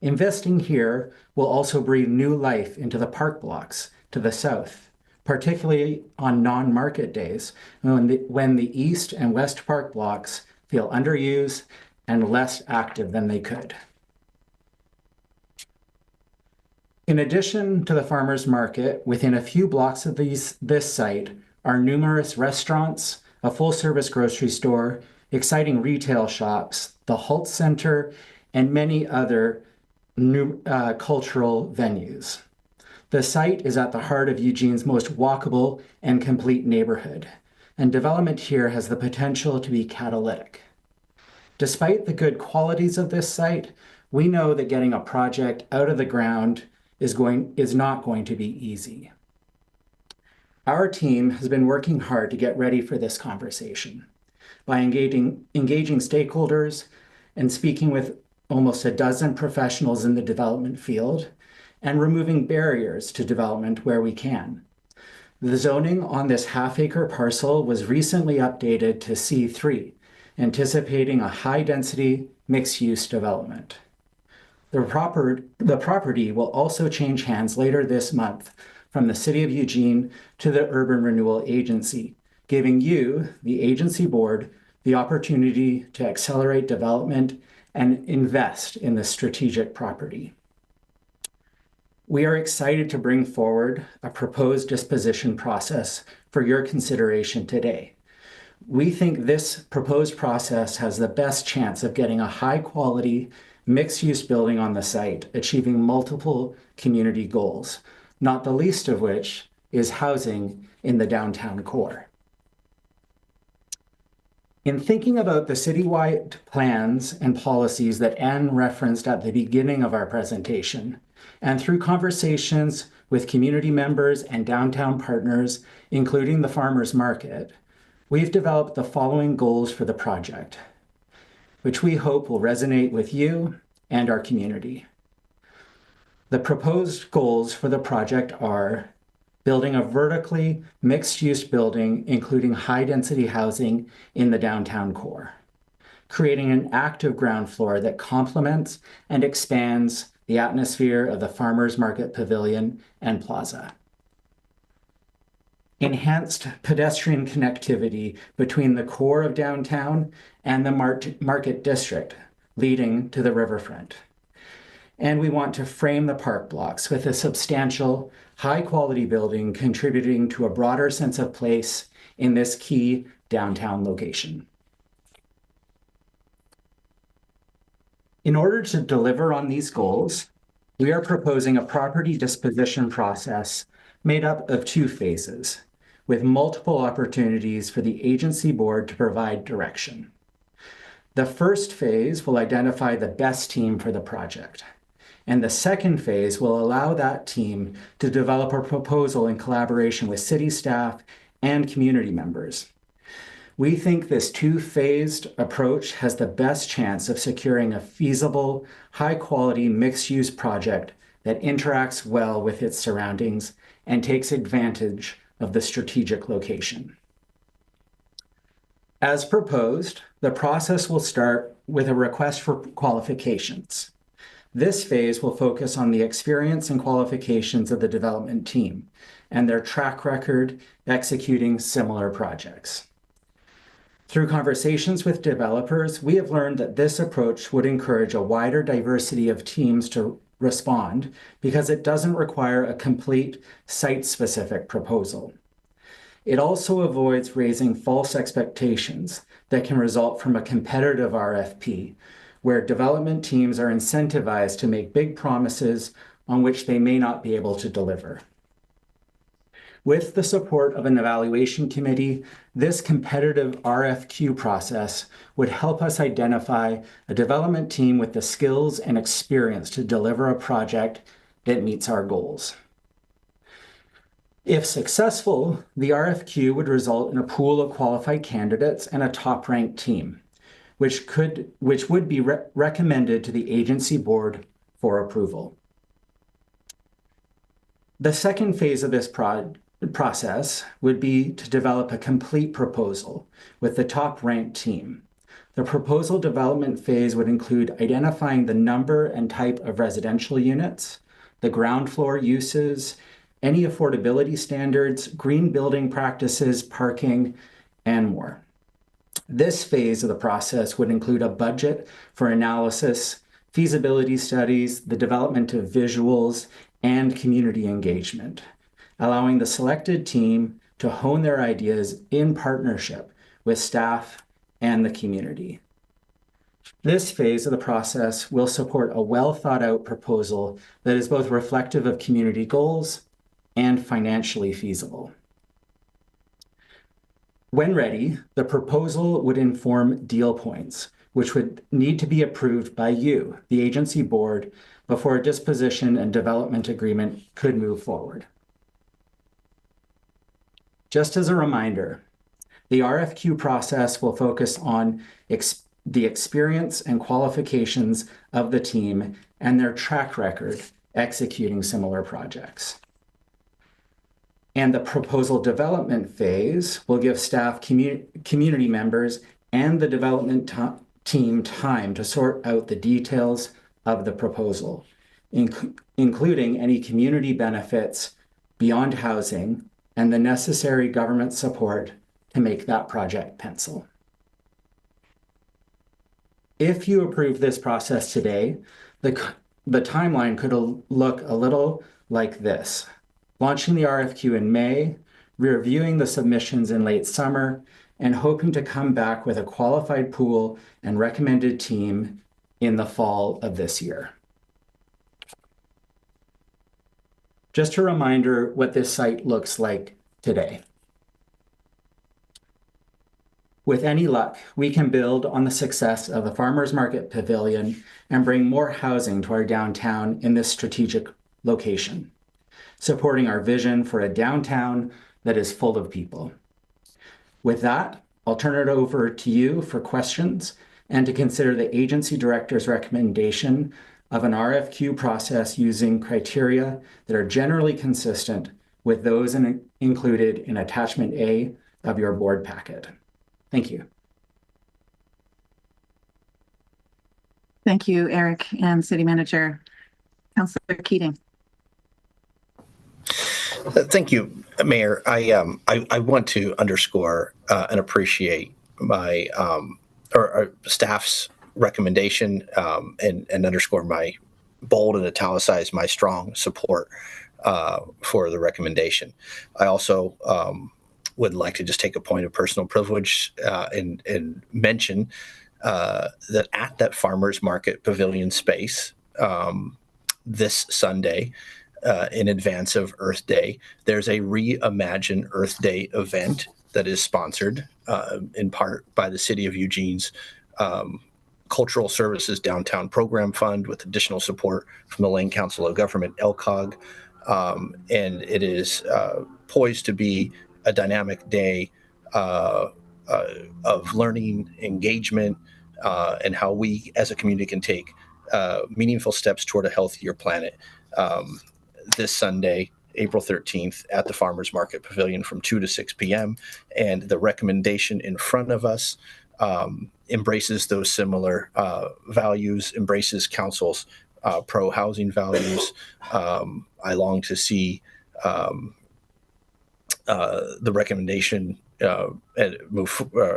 Investing here will also breathe new life into the park blocks to the south, particularly on non-market days when the east and west park blocks feel underused and less active than they could. In addition to the farmers market, within a few blocks of this site are numerous restaurants, a full-service grocery store, exciting retail shops, the Halt Center, and many other new cultural venues. The site is at the heart of Eugene's most walkable and complete neighborhood, and development here has the potential to be catalytic. Despite the good qualities of this site, we know that getting a project out of the ground is not going to be easy. Our team has been working hard to get ready for this conversation by engaging stakeholders and speaking with almost a dozen professionals in the development field and removing barriers to development where we can. The zoning on this half-acre parcel was recently updated to C3, anticipating a high-density mixed-use development. The property will also change hands later this month from the City of Eugene to the Urban Renewal Agency, giving you, the agency board, the opportunity to accelerate development and invest in the strategic property. We are excited to bring forward a proposed disposition process for your consideration today. We think this proposed process has the best chance of getting a high-quality, mixed-use building on the site, achieving multiple community goals, not the least of which is housing in the downtown core. In thinking about the citywide plans and policies that Anne referenced at the beginning of our presentation, and through conversations with community members and downtown partners, including the farmers market, we've developed the following goals for the project, which we hope will resonate with you and our community. The proposed goals for the project are building a vertically mixed-use building, including high-density housing in the downtown core, creating an active ground floor that complements and expands the atmosphere of the Farmers Market Pavilion and Plaza. Enhanced pedestrian connectivity between the core of downtown and the Market District, leading to the riverfront. And we want to frame the park blocks with a substantial, high-quality building contributing to a broader sense of place in this key downtown location. In order to deliver on these goals, we are proposing a property disposition process made up of 2 phases, with multiple opportunities for the agency board to provide direction. The first phase will identify the best team for the project, and the second phase will allow that team to develop a proposal in collaboration with city staff and community members. We think this 2-phased approach has the best chance of securing a feasible, high-quality mixed-use project that interacts well with its surroundings and takes advantage of the strategic location. As proposed, the process will start with a request for qualifications. This phase will focus on the experience and qualifications of the development team and their track record executing similar projects. Through conversations with developers, we have learned that this approach would encourage a wider diversity of teams to respond because it doesn't require a complete site-specific proposal. It also avoids raising false expectations that can result from a competitive RFP, where development teams are incentivized to make big promises on which they may not be able to deliver. With the support of an evaluation committee, this competitive RFQ process would help us identify a development team with the skills and experience to deliver a project that meets our goals. If successful, the RFQ would result in a pool of qualified candidates and a top-ranked team, which would be recommended to the agency board for approval. The second phase of this process would be to develop a complete proposal with the top-ranked team. The proposal development phase would include identifying the number and type of residential units, the ground floor uses, any affordability standards, green building practices, parking, and more. This phase of the process would include a budget for analysis, feasibility studies, the development of visuals, and community engagement, allowing the selected team to hone their ideas in partnership with staff and the community. This phase of the process will support a well-thought-out proposal that is both reflective of community goals and financially feasible. When ready, the proposal would inform deal points, which would need to be approved by you, the agency board, before a disposition and development agreement could move forward. Just as a reminder, the RFQ process will focus on the experience and qualifications of the team and their track record executing similar projects. And the proposal development phase will give staff, community members, and the development team time to sort out the details of the proposal, including any community benefits beyond housing and the necessary government support to make that project pencil. If you approve this process today, the timeline could look a little like this: launching the RFQ in May, reviewing the submissions in late summer, and hoping to come back with a qualified pool and recommended team in the fall of this year. Just a reminder what this site looks like today. With any luck, we can build on the success of the Farmers Market Pavilion and bring more housing to our downtown in this strategic location, supporting our vision for a downtown that is full of people. With that, I'll turn it over to you for questions and to consider the agency director's recommendation of an RFQ process using criteria that are generally consistent with those included in Attachment A of your board packet. Thank you. Thank you, Eric and City Manager. Councilor Keating. Thank you, Mayor. I want to underscore and appreciate my or staff's recommendation and underscore my bold and italicized my strong support for the recommendation. I also would like to just take a point of personal privilege and mention that at that Farmers Market Pavilion space this Sunday, in advance of Earth Day, there's a Reimagine Earth Day event that is sponsored in part by the City of Eugene's Cultural Services Downtown Program Fund with additional support from the Lane Council of Government, LCOG. And it is poised to be a dynamic day of learning, engagement, and how we as a community can take meaningful steps toward a healthier planet. This Sunday, April 13th, at the Farmers Market Pavilion from 2 to 6 p.m. And the recommendation in front of us embraces those similar values, embraces council's pro-housing values. I long to see the recommendation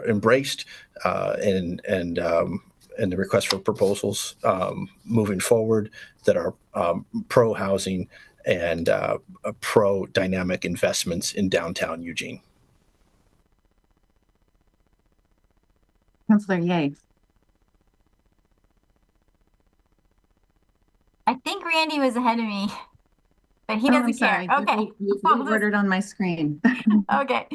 embraced and the request for proposals moving forward that are pro-housing and pro-dynamic investments in downtown Eugene. Councilor Ye. I think Randy was ahead of me, but he doesn't care. Okay. You ordered on my screen. Okay.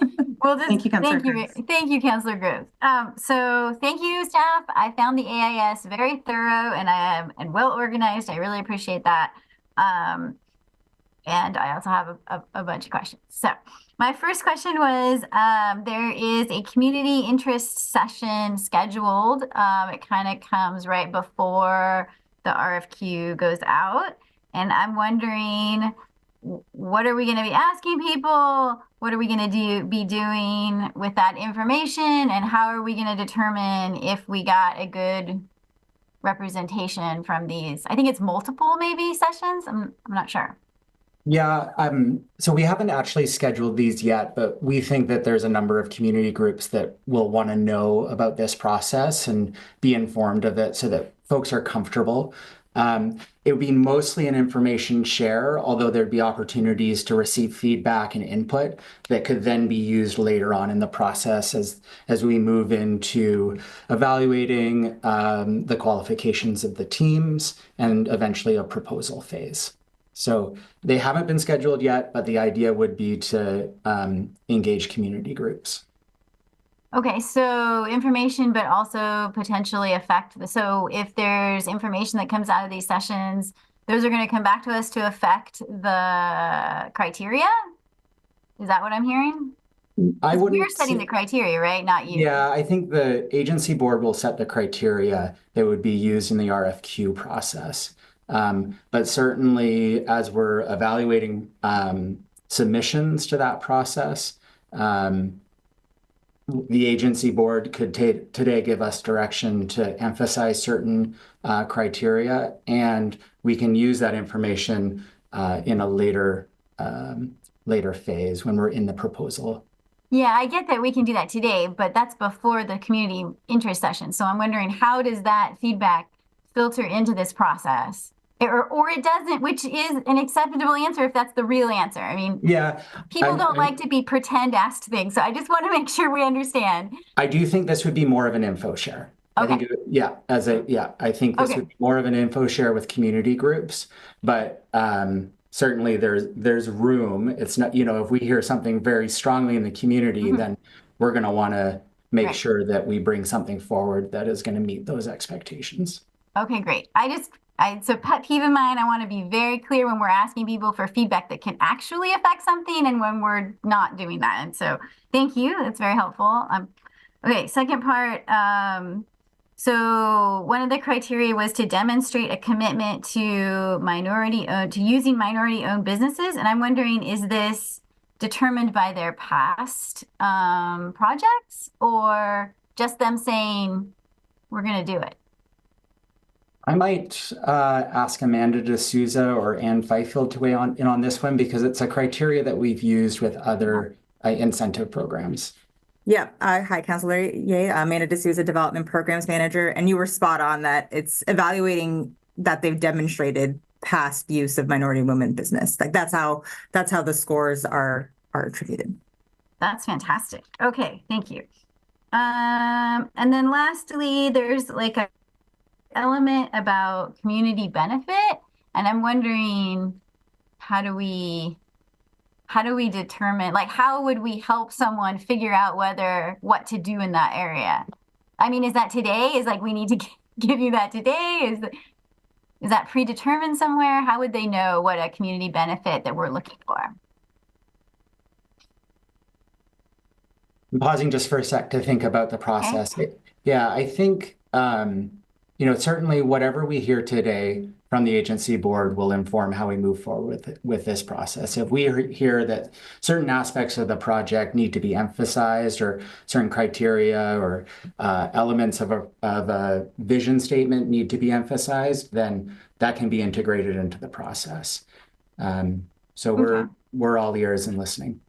Well, just, thank you, Councilor Groves. Thank you, Councilor Groves. So thank you, staff. I found the AIS very thorough and well organized. I really appreciate that. And I also have a bunch of questions. So my first question was, there is a community interest session scheduled. It kind of comes right before the RFQ goes out. And I'm wondering, what are we going to be asking people? What are we going to be doing with that information? And how are we going to determine if we got a good representation from these? I think it's multiple maybe sessions. I'm not sure. Yeah, so we haven't actually scheduled these yet, but we think that there's a number of community groups that will want to know about this process and be informed of it so that folks are comfortable. It would be mostly an information share, although there'd be opportunities to receive feedback and input that could then be used later on in the process as we move into evaluating the qualifications of the teams and eventually a proposal phase. So they haven't been scheduled yet, but the idea would be to engage community groups. Okay, so information, but also potentially affect so if there's information that comes out of these sessions, those are going to come back to us to affect the criteria? Is that what I'm hearing? I wouldn't. We're setting the criteria, right? Not you. Yeah, I think the agency board will set the criteria that would be used in the RFQ process. But certainly, as we're evaluating submissions to that process, the agency board could today give us direction to emphasize certain criteria, and we can use that information in a later phase when we're in the proposal. Yeah, I get that we can do that today, but that's before the community interest session. So I'm wondering, how does that feedback filter into this process? Or it doesn't, which is an acceptable answer if that's the real answer. I mean, yeah, people don't like to be pretend asked things. So I just want to make sure we understand. I do think this would be more of an info share. Okay. I think, I think this would be more of an info share with community groups, but certainly there's room. It's not, if we hear something very strongly in the community, then we're going to want to make sure that we bring something forward that is going to meet those expectations. Okay, great. So pet peeve in mind, I want to be very clear when we're asking people for feedback that can actually affect something and when we're not doing that. And so thank you. That's very helpful. Okay, second part. So one of the criteria was to demonstrate a commitment to using minority-owned businesses. And I'm wondering, is this determined by their past projects or just them saying, we're going to do it? I might ask Amanda D'Souza or Ann Fifield to weigh in on this one, because it's a criteria that we've used with other incentive programs. Yeah. Hi, Councilor Ye. Amanda D'Souza, Development Programs Manager. And you were spot on that it's evaluating that they've demonstrated past use of minority women business. Like that's how the scores are attributed. That's fantastic. Okay, thank you. And then lastly, there's like a element about community benefit, and I'm wondering, how do we determine, like, how would we help someone figure out what to do in that area? I mean, is that today? Is like we need to give you that today? Is that predetermined somewhere? How would they know what a community benefit that we're looking for? I'm pausing just for a sec to think about the process. Okay. Yeah, I think certainly whatever we hear today from the agency board will inform how we move forward with this process. If we hear that certain aspects of the project need to be emphasized, or certain criteria or elements of a vision statement need to be emphasized, then that can be integrated into the process. So we're all ears and listening.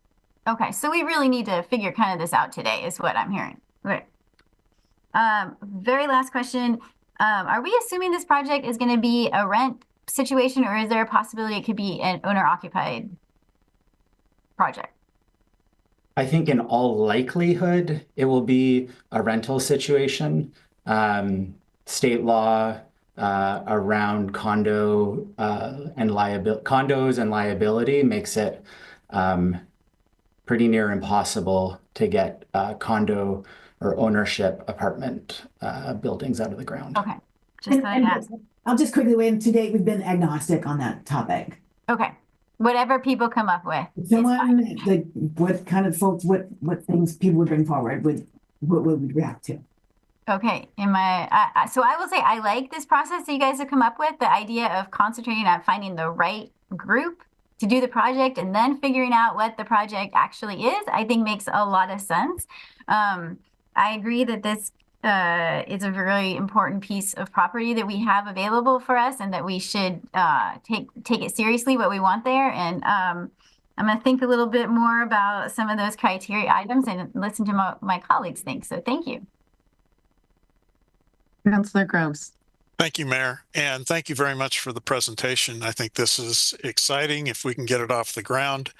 Okay, so we really need to figure kind of this out today, is what I'm hearing. Okay. Very last question. Are we assuming this project is going to be a rent situation, or is there a possibility it could be an owner-occupied project? I think in all likelihood, it will be a rental situation. State law around condos and liability makes it pretty near impossible to get condo or ownership apartment buildings out of the ground. Okay. I'll just quickly weigh in. To date, we've been agnostic on that topic. Okay. Whatever people come up with. Someone, like, what kind of folks, what things people would bring forward, what would we react to? Okay. So I will say I like this process that you guys have come up with, the idea of concentrating on finding the right group to do the project and then figuring out what the project actually is, I think makes a lot of sense. I agree that this is a really important piece of property that we have available for us, and that we should take it seriously what we want there. And I'm going to think a little bit more about some of those criteria items and listen to my colleagues think. So thank you. Councilor Groves. Thank you, Mayor. And thank you very much for the presentation. I think this is exciting if we can get it off the ground.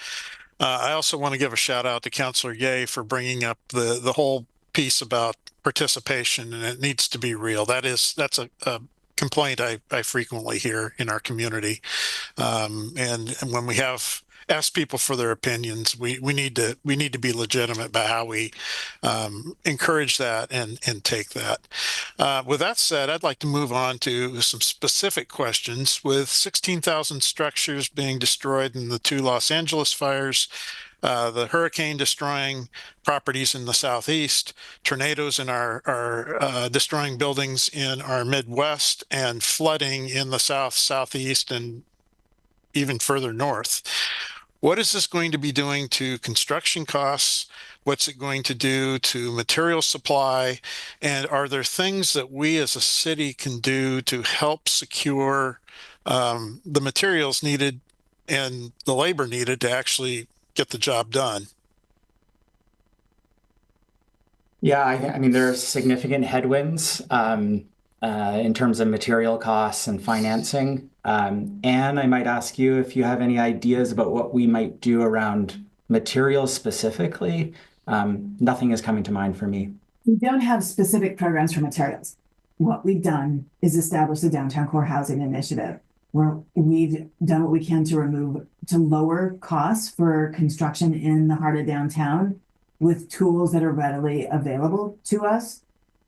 I also want to give a shout out to Councilor Ye for bringing up the whole piece about participation, and it needs to be real. That's a complaint I frequently hear in our community. And when we have ask people for their opinions. We need to be legitimate about how we encourage that and take that. With that said, I'd like to move on to some specific questions. With 16,000 structures being destroyed in the 2 Los Angeles fires, the hurricane destroying properties in the southeast, tornadoes in our destroying buildings in our Midwest, and flooding in the south, southeast, and even further north. What is this going to be doing to construction costs? What's it going to do to material supply? And are there things that we as a city can do to help secure the materials needed and the labor needed to actually get the job done? Yeah, I mean, there's significant headwinds in terms of material costs and financing. Anne, I might ask you if you have any ideas about what we might do around materials specifically. Nothing is coming to mind for me. We don't have specific programs for materials. What we've done is establish the Downtown Core Housing Initiative, where we've done what we can to lower costs for construction in the heart of downtown with tools that are readily available to us.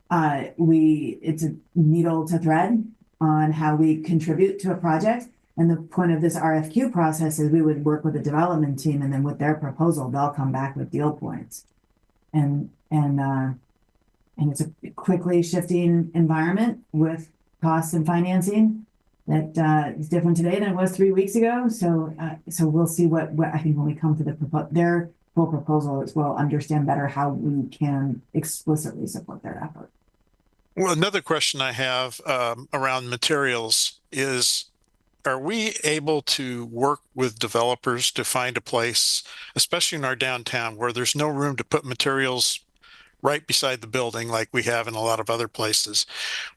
It's a needle to thread on how we contribute to a project. And the point of this RFQ process is we would work with the development team, and then with their proposal, they'll come back with deal points. And it's a quickly shifting environment with costs and financing that is different today than it was 3 weeks ago. So we'll see what I think when we come to their full proposal, we'll understand better how we can explicitly support their effort. Well, another question I have around materials is, are we able to work with developers to find a place, especially in our downtown, where there's no room to put materials right beside the building like we have in a lot of other places,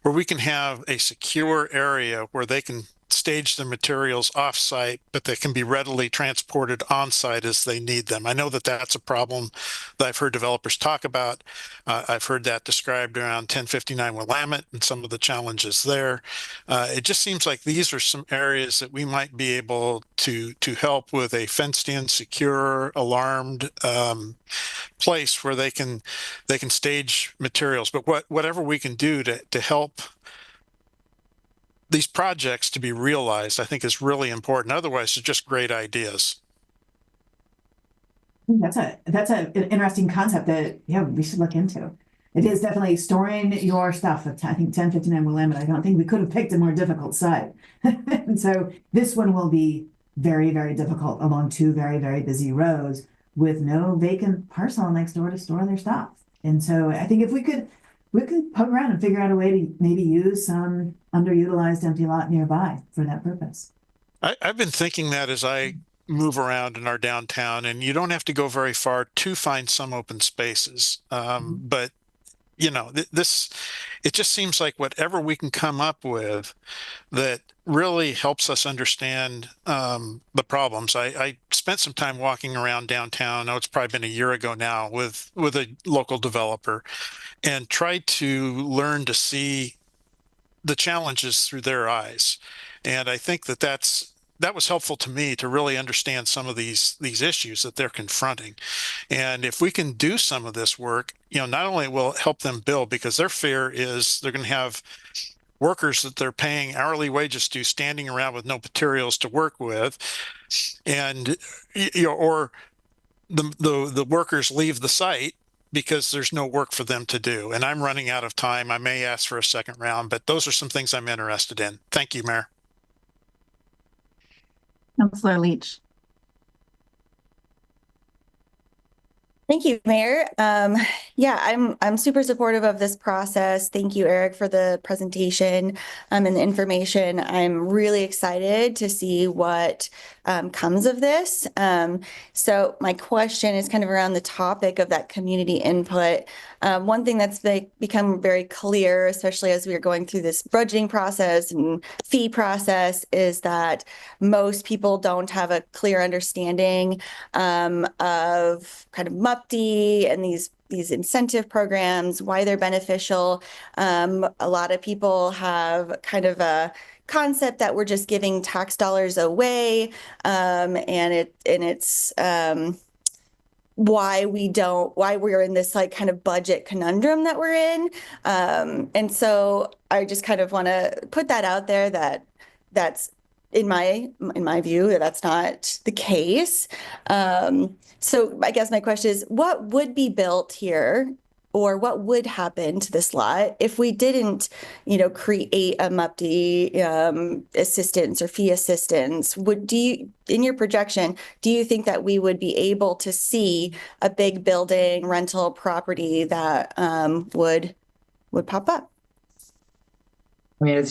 where we can have a secure area where they can stage the materials off-site, but they can be readily transported on-site as they need them? I know that that's a problem that I've heard developers talk about. I've heard that described around 1059 Willamette and some of the challenges there. It just seems like these are some areas that we might be able to help with a fenced-in, secure, alarmed place where they can stage materials. But whatever we can do to help these projects to be realized, I think is really important. Otherwise, they're just great ideas. That's an interesting concept that we should look into. It is definitely storing your stuff. I think 1059 Willamette, I don't think we could have picked a more difficult site. And so this one will be very, very difficult along 2 very, very busy roads with no vacant parcel next door to store their stuff. And so I think if we could poke around and figure out a way to maybe use some underutilized empty lot nearby for that purpose. I've been thinking that as I move around in our downtown, and you don't have to go very far to find some open spaces. But it just seems like whatever we can come up with that really helps us understand the problems. I spent some time walking around downtown. It's probably been a year ago now with a local developer, and tried to learn to see the challenges through their eyes. And I think that was helpful to me to really understand some of these issues that they're confronting. And if we can do some of this work, not only will it help them build, because their fear is they're going to have workers that they're paying hourly wages to standing around with no materials to work with, and or the workers leave the site because there's no work for them to do. And I'm running out of time. I may ask for a second round, but those are some things I'm interested in. Thank you, Mayor. Councilor Leach. Thank you, Mayor. I'm super supportive of this process. Thank you, Eric, for the presentation and the information. I'm really excited to see what comes of this. So my question is kind of around the topic of that community input. One thing that's become very clear, especially as we are going through this budgeting process and fee process, is that most people don't have a clear understanding of kind of MUPD and these incentive programs, why they're beneficial. A lot of people have kind of a concept that we're just giving tax dollars away, and it's why we're in this like kind of budget conundrum that we're in. And so I just kind of want to put that out there that's in my view, that's not the case. So I guess my question is, what would be built here, or what would happen to this lot if we didn't, create a MUPD assistance or fee assistance? In your projection, do you think that we would be able to see a big building rental property that would pop up? I mean,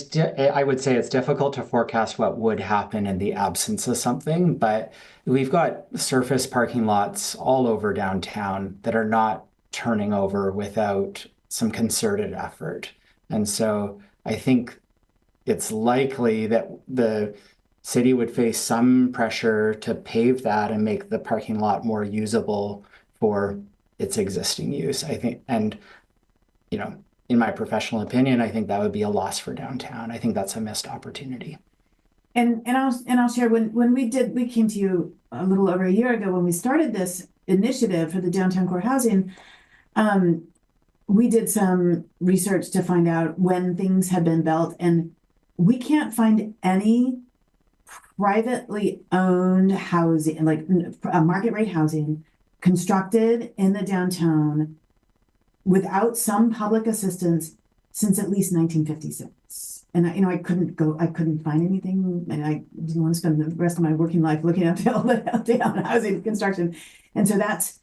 I would say it's difficult to forecast what would happen in the absence of something, but we've got surface parking lots all over downtown that are not turning over without some concerted effort. And so I think it's likely that the city would face some pressure to pave that and make the parking lot more usable for its existing use. I think, and, in my professional opinion, I think that would be a loss for downtown. I think that's a missed opportunity. And I'll share, when we came to you a little over a year ago when we started this initiative for the downtown core housing. We did some research to find out when things had been built, and we can't find any privately owned housing, like market rate housing, constructed in the downtown without some public assistance since at least 1956. And I couldn't find anything, and I didn't want to spend the rest of my working life looking up down housing construction. And so that's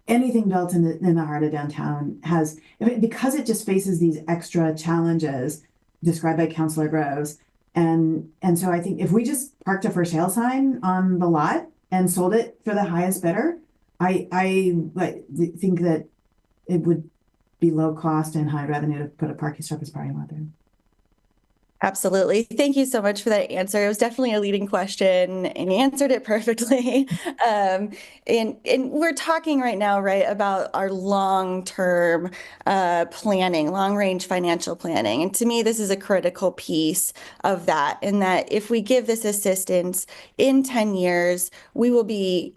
anything built in the heart of downtown has, because it just faces these extra challenges described by Councilor Groves. And so I think if we just parked a for sale sign on the lot and sold it for the highest bidder, I think that it would be low cost and high revenue to put a surface parking lot there. Absolutely. Thank you so much for that answer. It was definitely a leading question, and you answered it perfectly. And we're talking right now, right, about our long-term planning, long-range financial planning. And to me, this is a critical piece of that, in that if we give this assistance in 10 years, we will be,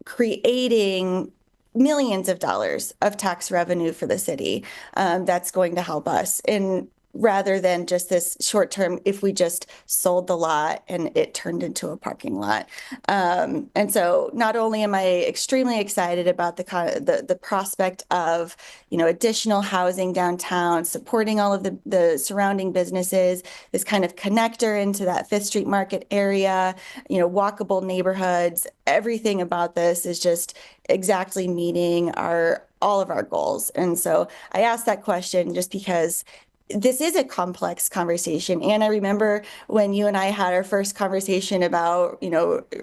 creating millions of dollars of tax revenue for the city that's going to help us. And rather than just this short term, if we just sold the lot and it turned into a parking lot. And so not only am I extremely excited about the prospect of, additional housing downtown, supporting all of the surrounding businesses, this kind of connector into that Fifth Street Market area, walkable neighborhoods, everything about this is just exactly meeting all of our goals. And so I asked that question just because this is a complex conversation. And I remember when you and I had our first conversation about,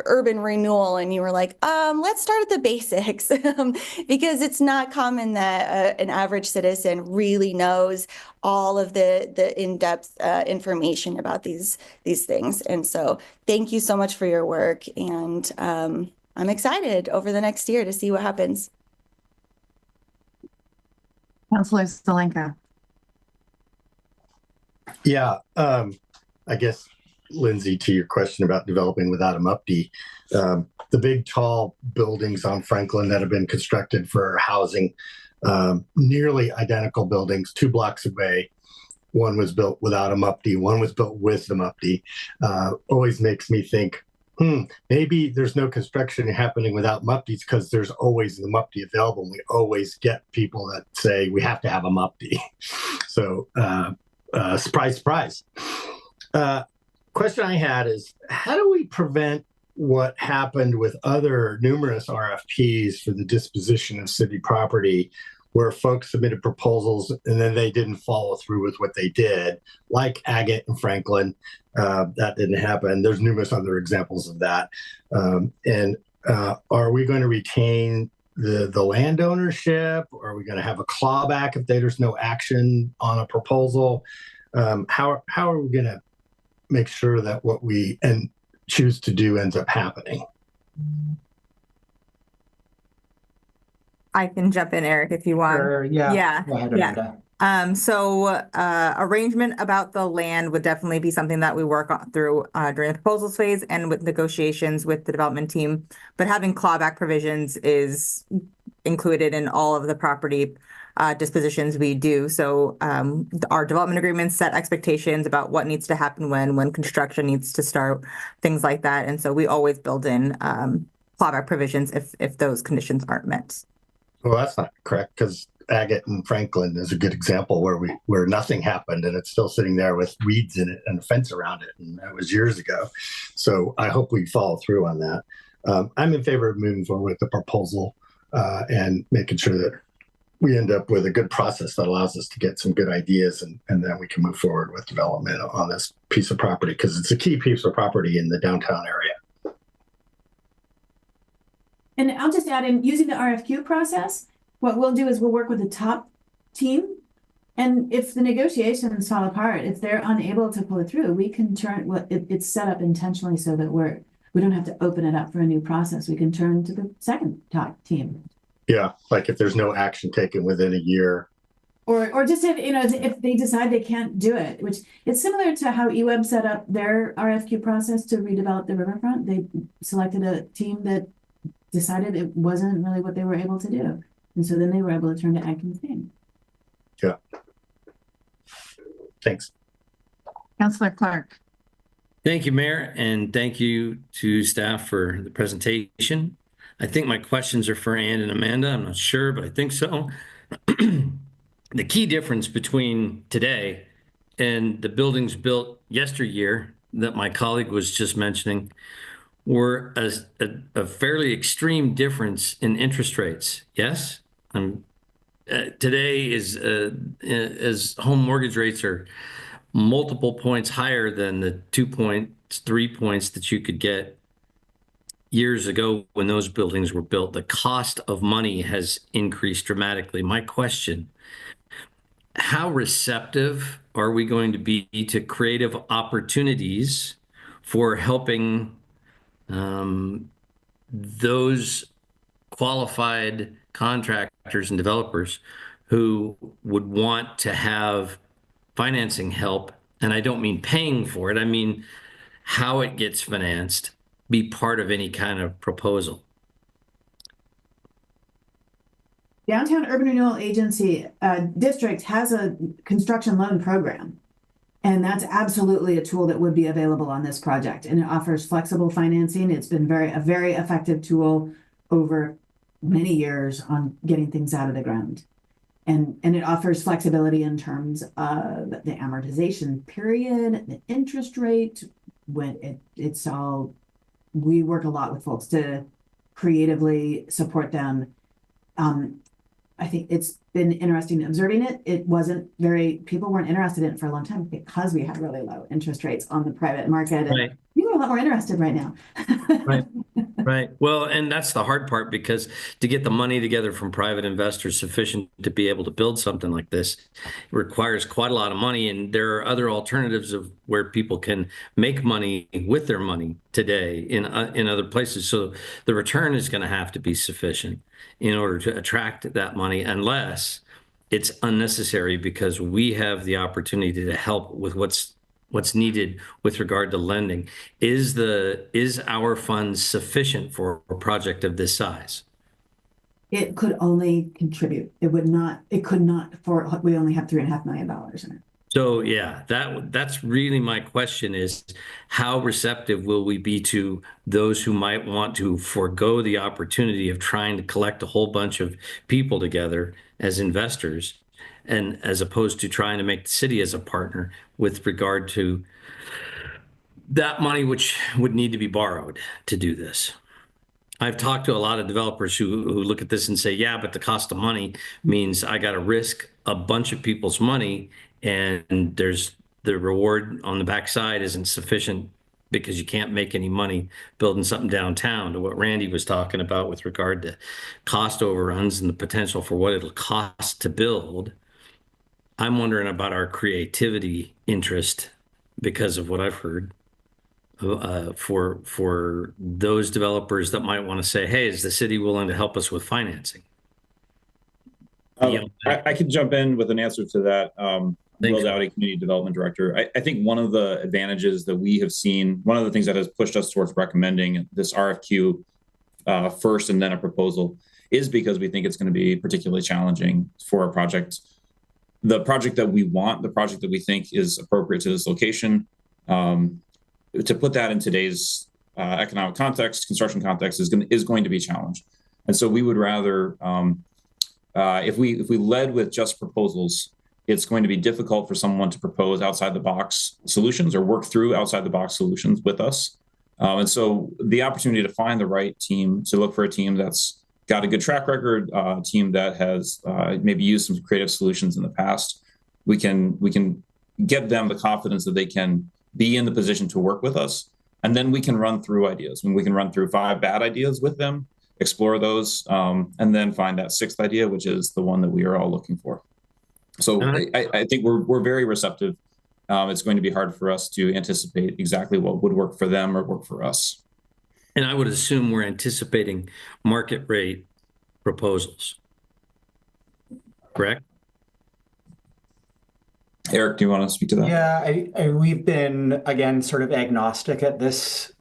urban renewal, and you were like, let's start at the basics, because it's not common that an average citizen really knows all of the in-depth information about these things. And so thank you so much for your work. And I'm excited over the next year to see what happens. Councilor Zelenka. Yeah, I guess, Lindsay, to your question about developing without a MUPD, the big tall buildings on Franklin that have been constructed for housing, nearly identical buildings, 2 blocks away. One was built without a MUPD, one was built with the MUPD. Always makes me think, maybe there's no construction happening without MUPDs because there's always the MUPD available. We always get people that say we have to have a MUPD. So, surprise, surprise. Question I had is, how do we prevent what happened with other numerous RFPs for the disposition of city property, where folks submitted proposals and then they didn't follow through with what they did, like Agate and Franklin? That didn't happen. There's numerous other examples of that. Are we going to retain the land ownership? Or are we going to have a clawback if there's no action on a proposal? How are we going to make sure that what we choose to do ends up happening? I can jump in, Eric, if you want. Sure, yeah. Go ahead, Amanda. Arrangement about the land would definitely be something that we work on through during the proposals phase and with negotiations with the development team. But having clawback provisions is included in all of the property dispositions we do. So our development agreements set expectations about what needs to happen when construction needs to start, things like that. And so we always build in clawback provisions if those conditions aren't met. Well, that's not correct, because Agate and Franklin is a good example where nothing happened and it's still sitting there with weeds in it and a fence around it, and that was years ago. So I hope we follow through on that. I'm in favor of moving forward with the proposal and making sure that we end up with a good process that allows us to get some good ideas, and then we can move forward with development on this piece of property, because it's a key piece of property in the downtown area. And I'll just add in, using the RFQ process, what we'll do is we'll work with the top team. And if the negotiations fall apart, if they're unable to pull it through, we can turn, it's set up intentionally so that we don't have to open it up for a new process. We can turn to the second top team. Yeah, like if there's no action taken within a year. Or just if they decide they can't do it, which it's similar to how eWeb set up their RFQ process to redevelop the riverfront. They selected a team that decided it wasn't really what they were able to do. And so then they were able to turn to Atkins Payne. Yeah. Thanks. Councillor Clark. Thank you, Mayor, and thank you to staff for the presentation. I think my questions are for Ann and Amanda. I'm not sure, but I think so. The key difference between today and the buildings built yesteryear that my colleague was just mentioning were a fairly extreme difference in interest rates. Yes, today is as home mortgage rates are multiple points higher than the 2.3 points that you could get years ago when those buildings were built. The cost of money has increased dramatically. My question: how receptive are we going to be to creative opportunities for helping those qualified contractors and developers who would want to have financing help? And I don't mean paying for it, I mean how it gets financed, be part of any kind of proposal. Downtown Urban Renewal Agency District has a construction loan program. And that's absolutely a tool that would be available on this project. And it offers flexible financing. It's been a very effective tool over many years on getting things out of the ground. And it offers flexibility in terms of the amortization period, the interest rate, when we work a lot with folks to creatively support them. I think it's been interesting observing it. People weren't interested in it for a long time because we had really low interest rates on the private market. And right. People are a lot more interested right now. Right. Well, and that's the hard part, because to get the money together from private investors sufficient to be able to build something like this requires quite a lot of money. And there are other alternatives of where people can make money with their money today in other places. So the return is going to have to be sufficient in order to attract that money, unless it's unnecessary because we have the opportunity to help with what's needed with regard to lending. Is our funds sufficient for a project of this size? It could only contribute. We only have $3.5 million in it. So yeah, that's really my question, is how receptive will we be to those who might want to forego the opportunity of trying to collect a whole bunch of people together as investors, and as opposed to trying to make the city as a partner with regard to that money, which would need to be borrowed to do this. I've talked to a lot of developers who look at this and say, yeah, but the cost of money means I got to risk a bunch of people's money, and there's the reward on the backside isn't sufficient because you can't make any money building something downtown, to what Randy was talking about with regard to cost overruns and the potential for what it'll cost to build. I'm wondering about our creativity interest, because of what I've heard, for those developers that might want to say, hey, is the city willing to help us with financing? I can jump in with an answer to that. Will Dowdy, Community Development Director. I think one of the advantages that we have seen, one of the things that has pushed us towards recommending this RFQ first and then a proposal, is because we think it's going to be particularly challenging for a project. The project that we want, the project that we think is appropriate to this location, to put that in today's economic context, construction context, is going to be challenged. And so we would rather, if we led with just proposals, it's going to be difficult for someone to propose outside the box solutions or work through outside the box solutions with us. And so the opportunity to find the right team, to look for a team that's got a good track record, a team that has maybe used some creative solutions in the past, we can get them the confidence that they can be in the position to work with us. And then we can run through ideas. And we can run through 5 bad ideas with them, explore those, and then find that 6th idea, which is the one that we are all looking for. So I think we're very receptive. It's going to be hard for us to anticipate exactly what would work for them or work for us. And I would assume we're anticipating market rate proposals, correct? Eric, do you want to speak to that? Yeah, we've been, again, sort of agnostic at this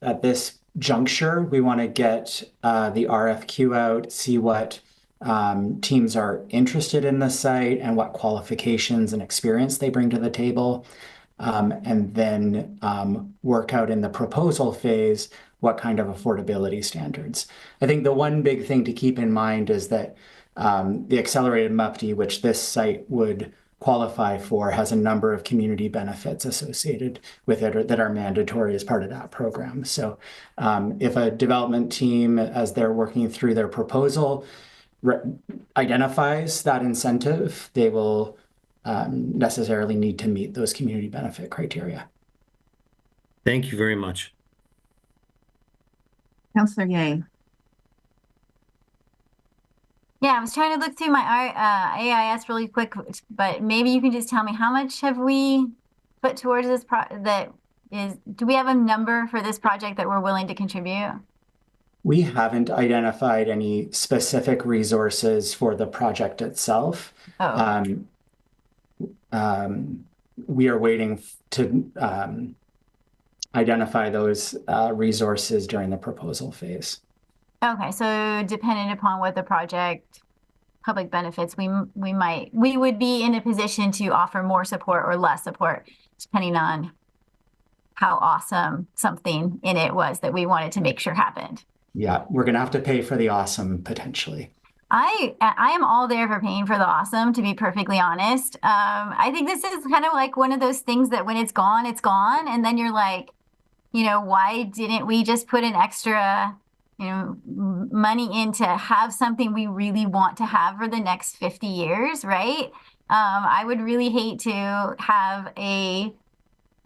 juncture. We want to get the RFQ out, see what teams are interested in the site and what qualifications and experience they bring to the table, and then work out in the proposal phase what kind of affordability standards. I think the one big thing to keep in mind is that the accelerated MUPD, which this site would qualify for, has a number of community benefits associated with it that are mandatory as part of that program. So if a development team, as they're working through their proposal, identifies that incentive, they will necessarily need to meet those community benefit criteria. Thank you very much. Councillor Ye. Yeah, I was trying to look through my AIS really quick, but maybe you can just tell me, how much have we put towards this do we have a number for this project that we're willing to contribute? We haven't identified any specific resources for the project itself. Oh. We are waiting to identify those resources during the proposal phase. Okay, so depending upon what the project public benefits, we would be in a position to offer more support or less support, depending on how awesome something in it was that we wanted to make sure happened. Yeah, we're gonna have to pay for the awesome potentially. I am all there for paying for the awesome, to be perfectly honest. I think this is kind of like one of those things that when it's gone, and then you're like, why didn't we just put an extra money in to have something we really want to have for the next 50 years, right? I would really hate to have a,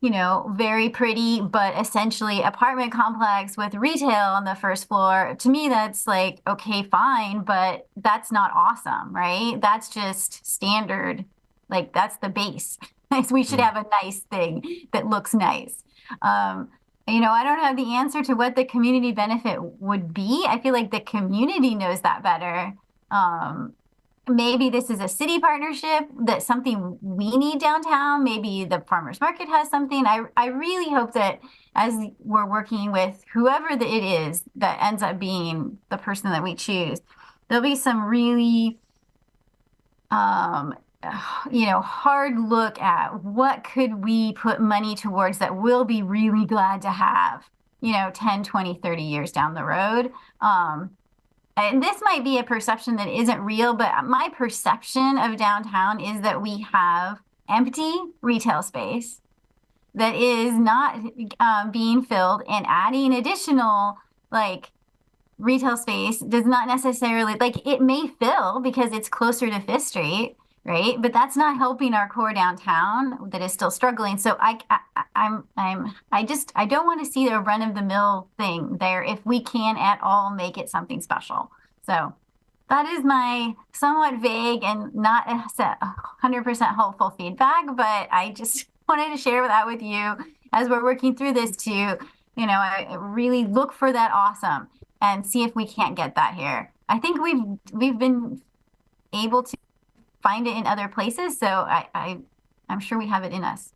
very pretty, but essentially apartment complex with retail on the first floor. To me, that's like, okay, fine, but that's not awesome, right? That's just standard. Like, that's the base. We should have a nice thing that looks nice. I don't have the answer to what the community benefit would be. I feel like the community knows that better. Maybe this is a city partnership, that's something we need downtown. Maybe the farmers market has something. I really hope that as we're working with whoever it is that ends up being the person that we choose, there'll be some really hard look at what could we put money towards that we'll be really glad to have, 10, 20, 30 years down the road. And this might be a perception that isn't real, but my perception of downtown is that we have empty retail space that is not being filled, and adding additional retail space does not necessarily, it may fill because it's closer to Fifth Street, right? But that's not helping our core downtown that is still struggling. So I don't want to see a run of the mill thing there if we can at all make it something special. So that is my somewhat vague and not 100% hopeful feedback, but I just wanted to share that with you as we're working through this to, I really look for that awesome and see if we can't get that here. I think we've been able to find it in other places. So I'm sure we have it in us.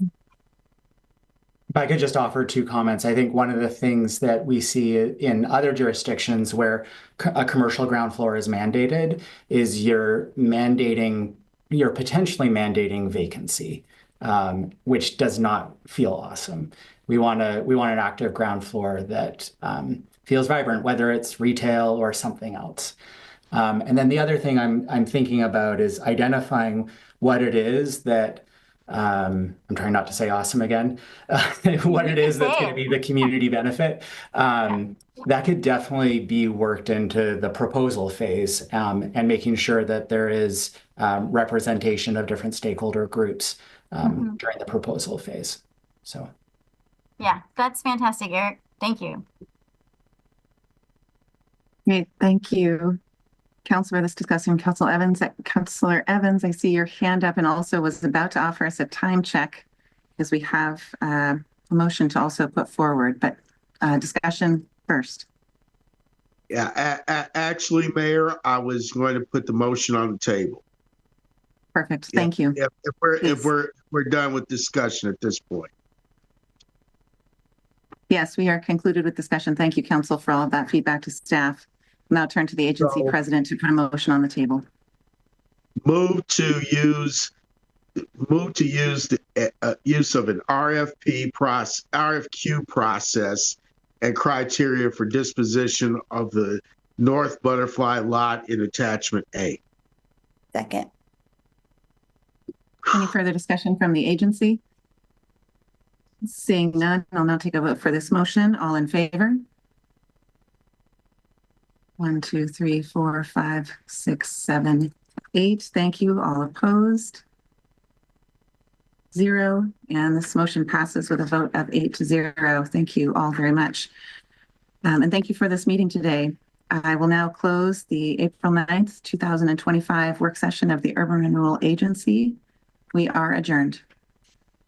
If I could just offer 2 comments. I think one of the things that we see in other jurisdictions where a commercial ground floor is mandated is you're potentially mandating vacancy, which does not feel awesome. We want an active ground floor that feels vibrant, whether it's retail or something else. And then the other thing I'm thinking about is identifying what it is that I'm trying not to say awesome again, what it is that's going to be the community benefit. That could definitely be worked into the proposal phase, and making sure that there is representation of different stakeholder groups during the proposal phase. So, yeah, that's fantastic, Eric. Thank you. Great, thank you. Councilor, this discussing Councilor Evans, I see your hand up and also was about to offer us a time check because we have a motion to also put forward, but discussion first. Yeah, actually, Mayor, I was going to put the motion on the table. Perfect, thank you. If we're done with discussion at this point. Yes, we are concluded with discussion. Thank you, Council, for all of that feedback to staff. Now turn to the agency president to put a motion on the table. Move to use the use of an RFQ process and criteria for disposition of the North Butterfly lot in attachment A. Second. Any further discussion from the agency? Seeing none, I'll now take a vote for this motion. All in favor? 1, 2, 3, 4, 5, 6, 7, 8. Thank you. All opposed? 0. And this motion passes with a vote of 8-0. Thank you all very much. And thank you for this meeting today. I will now close the April 9th, 2025 work session of the Urban Renewal Agency. We are adjourned.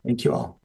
Thank you all.